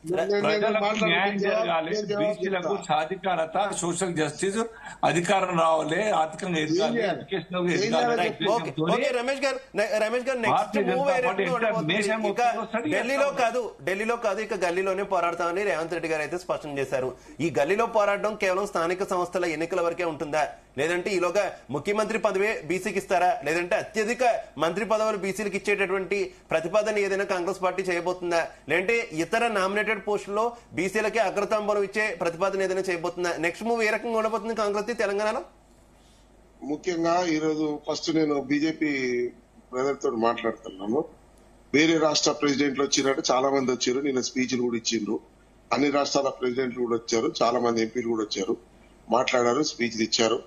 ప్రజలకు న్యాయం జరగాలి, బీసీలకు సాధికారత, సోషల్ జస్టిస్, అధికారం రావాలి, ఆర్థికంగా ఎదగాలి, ఎడ్యుకేషన్ ఎదగాలి. రమేష్ గారు నెక్స్ట్ మూవ్ ఢిల్లీలో కాదు ఇక గల్లీలోనే పోరాడతామని రేవంత్ రెడ్డి గారు అయితే స్పష్టం చేశారు. ఈ గల్లీలో పోరాడడం కేవలం స్థానిక సంస్థల ఎన్నికల వరకే ఉంటుందా, లేదంటే ఈలోగా ముఖ్యమంత్రి పదవే బీసీకి ఇస్తారా, లేదంటే అత్యధిక మంత్రి పదవులు బీసీలకు ఇచ్చేటటువంటి ప్రతిపాదన ఏదైనా కాంగ్రెస్ పార్టీ చేయబోతుందా, లేదంటే ఇతర నామినేటెడ్ పోస్టుల్లో బీసీలకే అగ్రతాంబరం ఇచ్చే ప్రతిపాదన ఏదైనా చేయబోతుందా? నెక్స్ట్ మూవ్ ఏ రకంగా ఉండబోతుంది కాంగ్రెస్ తెలంగాణలో? ముఖ్యంగా ఈరోజు ఫస్ట్ నేను బీజేపీ బ్రదర్ తోటి మాట్లాడుతున్నాను. వేరే రాష్ట్ర ప్రెసిడెంట్లు వచ్చినట్టు చాలా మంది వచ్చారు, నిన్న స్పీచ్లు కూడా ఇచ్చిండ్రు. అన్ని రాష్ట్రాల ప్రెసిడెంట్లు కూడా వచ్చారు, చాలా మంది ఎంపీలు కూడా వచ్చారు, మాట్లాడారు, స్పీచ్లు ఇచ్చారు,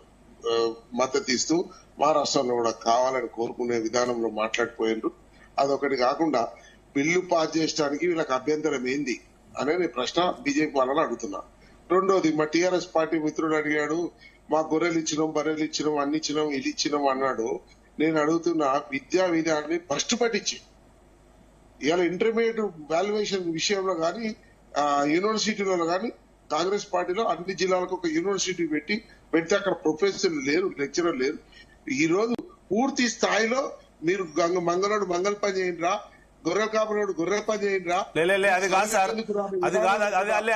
మద్దతు ఇస్తూ మా రాష్ట్రంలో కూడా కావాలని కోరుకునే విధానంలో మాట్లాడిపోయిండ్రు. అదొకటి కాకుండా బిల్లు పాస్ చేయడానికి వీళ్ళకి అభ్యంతరం ఏంది అనే ప్రశ్న బీజేపీ వాళ్ళని అడుగుతున్నా. రెండోది, మా టీఆర్ఎస్ పార్టీ మిత్రుడు అడిగాడు, మా గొర్రెలు ఇచ్చినాం, బర్రెలు ఇచ్చినాం, అన్ని ఇచ్చినాం, ఇది ఇచ్చినాం అన్నాడు. నేను అడుగుతున్నా, విద్యా విధానాన్ని ఫస్ట్ పట్టించి ఇవాళ ఇంటర్మీడియట్ వాల్యుయేషన్ విషయంలో కానీ యూనివర్సిటీలలో కానీ కాంగ్రెస్ పార్టీలో అన్ని జిల్లాలకు ఒక యూనివర్సిటీ పెట్టి పెడితే అక్కడ ప్రొఫెసర్ లేరు, లెక్చరర్ లేరు. ఈ రోజు పూర్తి స్థాయిలో మీరు మంగళోడు మంగళ పని చేయండిరా, గొర్రెల కాపరోడు గొర్రెల పని చేయండిరా. అది కాదు సార్, అది కాదు, అది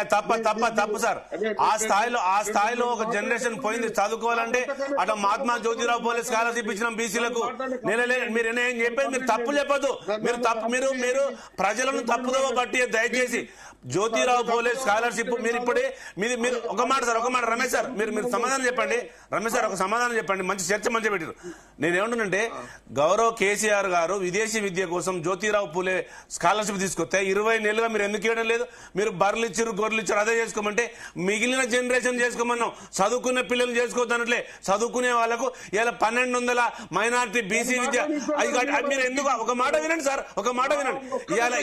తప్పు సార్. ఆ స్థాయిలో ఒక జనరేషన్ పోయింది. చదువుకోవాలంటే అట్లా మహాత్మా జ్యోతిరావు పూలే స్కాలర్షిప్ ఇచ్చినాం బీసీలకు. మీరు ఏం చెప్పేది మీరు తప్పు చెప్పదు. మీరు ప్రజలను తప్పుదోవ పట్టి దయచేసి జ్యోతిరావు పూలే స్కాలర్షిప్ మీరు ఒక మాట రమేష్ సార్ మీరు సమాధానం చెప్పండి. రమేష్ సార్ ఒక సమాధానం చెప్పండి. మంచి చర్చ మంచిగా పెట్టారు. నేనేమంటున్నానంటే గౌరవ్ కేసీఆర్ గారు విదేశీ విద్య కోసం జ్యోతిరావు పూలే స్కాలర్షిప్ తీసుకొస్తే 20 నెలలుగా మీరు ఎందుకు ఇవ్వడం లేదు? మీరు బర్రెలు ఇచ్చారు, గొర్రెలు ఇచ్చారు, అదే చేసుకోమంటే మిగిలిన జనరేషన్ చేసుకోమన్నాం. చదువుకునే పిల్లలు చేసుకోవద్దనట్లే. చదువుకునే వాళ్ళకు ఇలా 1200 మైనారిటీ బీసీ విద్య మీరు ఎందుకు ఒక మాట వినండి సార్, ఒక మాట వినండి. ఇవాళ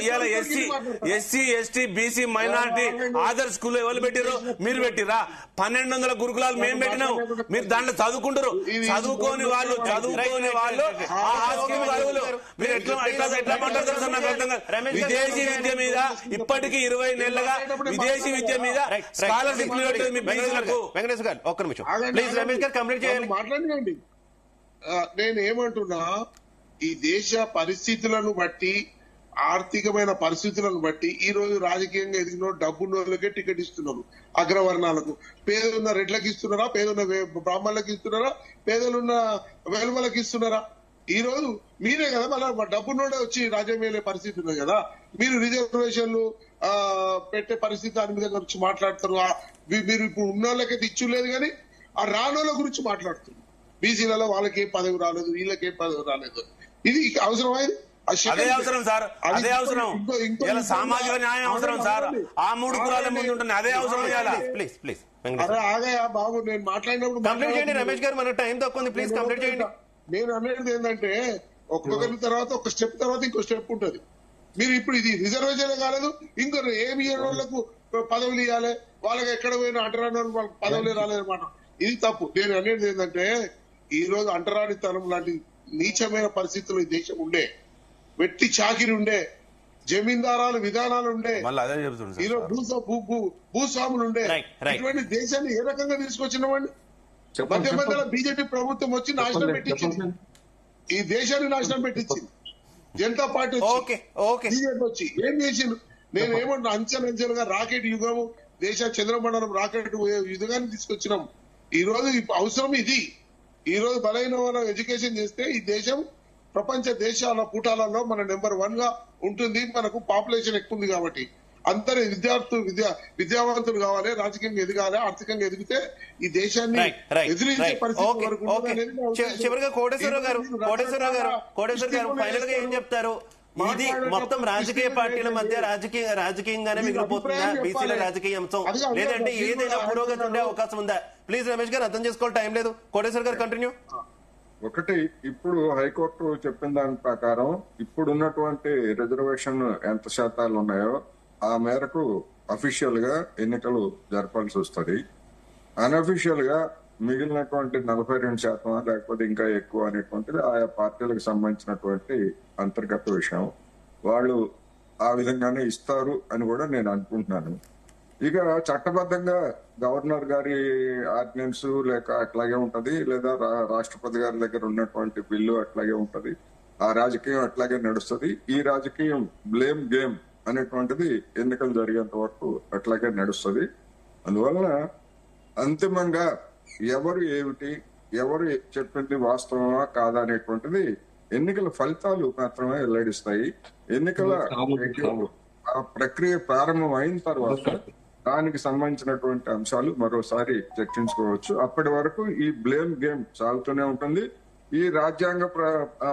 SC ST BC minority Adarsh school ఎవరు పెట్టిర్రు? మీరు పెట్టిరా? 1200 గురుకులాలు మేము పెట్టినాం. మీరు దాంట్లో చదువుకుంటారు. చదువుకోని వాళ్ళు మీరు ఎట్లా మాట్లాడతారు సార్? నాకు అర్థం కాదు. విదేశీ విద్య మీద ఇప్పటికీ 20 నెలలుగా విదేశీ విద్య మీద స్కాలర్షిప్ వెంకటేశ్వర గారు ఒక్క నిమిషం ప్లీజ్. రమేష్ గారు కంప్లీట్ చేయండి. మాట్లాడండి. నేను ఏమంటున్నా, ఈ దేశ పరిస్థితులను బట్టి, ఆర్థికమైన పరిస్థితులను బట్టి ఈ రోజు రాజకీయంగా ఎదిగిన డబ్బున్న వాళ్ళకే టికెట్ ఇస్తున్నారు. అగ్రవర్ణాలకు పేదలున్న రెడ్లకి ఇస్తున్నారా, పేదలున్న బ్రాహ్మణులకు ఇస్తున్నారా, పేదలున్న వెలుమలకు ఇస్తున్నారా? ఈ రోజు మీరే కదా మళ్ళీ డబ్బున్నోడే వచ్చి రాజ్యం వేలే పరిస్థితి ఉంది కదా. మీరు రిజర్వేషన్లు పెట్టే పరిస్థితి దాని మీద గురించి మాట్లాడతారు. మీరు ఇప్పుడు ఉన్న వాళ్ళకైతే ఇచ్చులేదు కానీ ఆ రానోళ్ళ గురించి మాట్లాడుతున్నారు. బీసీలలో వాళ్ళకేం పదవి రాలేదు, వీళ్ళకేం పదవి రాలేదు. ఇది అవసరమైంది. అదే అవసరం సార్, అదే అవసరం. ఇలా సామాజిక న్యాయం అవసరం సార్. ఆ 3 కులాల ముందు ఉంటుంది. అదే అవసరం. ప్లీజ్ ప్లీజ్ అరే ఆగయా బాబు, నేను మాట్లాడినప్పుడు కంప్లీట్ చేయండి. రమేష్ గారు మన టైం తక్కువ ఉంది. ప్లీజ్ కంప్లీట్ చేయండి. నేను అనేది ఏంటంటే ఒక్కొక్కరి తర్వాత ఒక స్టెప్ తర్వాత ఇంకో స్టెప్ ఉంటది. మీరు ఇప్పుడు ఇది రిజర్వేషన్ కాలేదు, ఇంకో ఏమి వాళ్ళకు పదవులు ఇవ్వాలి, వాళ్ళకి ఎక్కడ పోయినా అంటరాని వాళ్ళకి పదవులు రాలేదన్నమాట. ఇది తప్పు. నేను అనేది ఏంటంటే ఈ రోజు అంటరానితనం లాంటి నీచమైన పరిస్థితులు ఈ దేశం ఉండే, వెట్టి చాకిరి ఉండే, జమీందారాలు విధానాలు ఉండే, ఈరోజు భూస్వాములు ఉండే. ఇటువంటి దేశాన్ని ఏ రకంగా తీసుకొచ్చినామండి? మధ్య మధ్యలో బీజేపీ ప్రభుత్వం వచ్చి నాశనం పెట్టించింది, ఈ దేశాన్ని నాశనం పెట్టించింది. జనతా పార్టీ బీజేపీ వచ్చి ఏం చేసిండు? నేను ఏమంటున్నా, అంచెలంచెలుగా రాకెట్ యుగము, దేశ చంద్రమండలం రాకెట్ యుగాన్ని తీసుకొచ్చినాం. ఈ రోజు అవసరం ఇది. ఈ రోజు బలైన వాళ్ళ ఎడ్యుకేషన్ చేస్తే ఈ దేశం ప్రపంచ దేశాల కూటాలలో మన నెంబర్ 1 గా ఉంటుంది. మనకు పాపులేషన్ ఎక్కువ ఉంది కాబట్టి అందరూ విద్యావంతులు కావాలి, రాజకీయంగా ఎదగాలి, ఆర్థికంగా ఎదిగితే ఈ దేశాన్ని ఎదిరించే పరిస్థితి వరకు ఉంటుంది. చివరిగా కోటేశ్వరరావు గారు ఫైనల్ గా ఏం చెప్తారు? ఇది మొత్తం రాజకీయ పార్టీల మధ్య రాజకీయంగానే మిగిలిపోతుందా బీసీల రాజకీయ అంశం, లేదంటే ఏదైనా పురోగతి ఉండే అవకాశం ఉందా? ప్లీజ్ రమేష్ గారు అర్థం చేసుకోవాలి, టైం లేదు. కోటేశ్వర గారు కంటిన్యూ. ఒకటి, ఇప్పుడు హైకోర్టు చెప్పిన దాని ప్రకారం ఇప్పుడున్నటువంటి రిజర్వేషన్ ఎంత శాతాలు ఉన్నాయో ఆ మేరకు అఫీషియల్ గా ఎన్నికలు జరపాల్సి వస్తుంది. అన్అఫీషియల్ గా మిగిలినటువంటి 42% లేకపోతే ఇంకా ఎక్కువ అనేటువంటిది ఆయా పార్టీలకు సంబంధించినటువంటి అంతర్గత విషయం. వాళ్ళు ఆ విధంగానే ఇస్తారు అని కూడా నేను అనుకుంటున్నాను. ఇక చట్టబద్ధంగా గవర్నర్ గారి ఆర్డినెన్స్ లేక అట్లాగే ఉంటది, లేదా రాష్ట్రపతి గారి దగ్గర ఉన్నటువంటి బిల్లు అట్లాగే ఉంటది. ఆ రాజకీయం అట్లాగే నడుస్తుంది. ఈ రాజకీయం బ్లేమ్ గేమ్ అనేటువంటిది ఎన్నికలు జరిగేంత వరకు అట్లాగే నడుస్తుంది. అందువలన అంతిమంగా ఎవరు ఏమిటి, ఎవరు చెప్పింది వాస్తవమా కాదా అనేటువంటిది ఎన్నికల ఫలితాలు మాత్రమే వెల్లడిస్తాయి. ఎన్నికల ప్రక్రియ ప్రారంభం అయిన తర్వాత దానికి సంబంధించినటువంటి అంశాలు మరోసారి చర్చించుకోవచ్చు. అప్పటి వరకు ఈ బ్లేమ్ గేమ్ సాగుతూనే ఉంటుంది. ఈ రాజ్యాంగ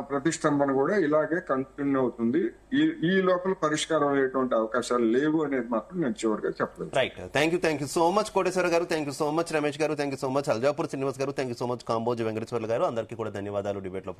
ప్రతిష్టంభన కూడా ఇలాగే కంటిన్యూ అవుతుంది. ఈ లోపల పరిష్కారం అయ్యేటువంటి అవకాశాలు లేవు అనేది మాత్రం నేను చివరిగా చెప్పలేదు. Right, thank you so much Koteswara garu, thank you so much Ramesh garu, thank you so much Aljapur Srinivas garu, thank you so much Kamboj Venkateswarlu garu. అందరికీ కూడా ధన్యవాదాలు డిబేట్ లో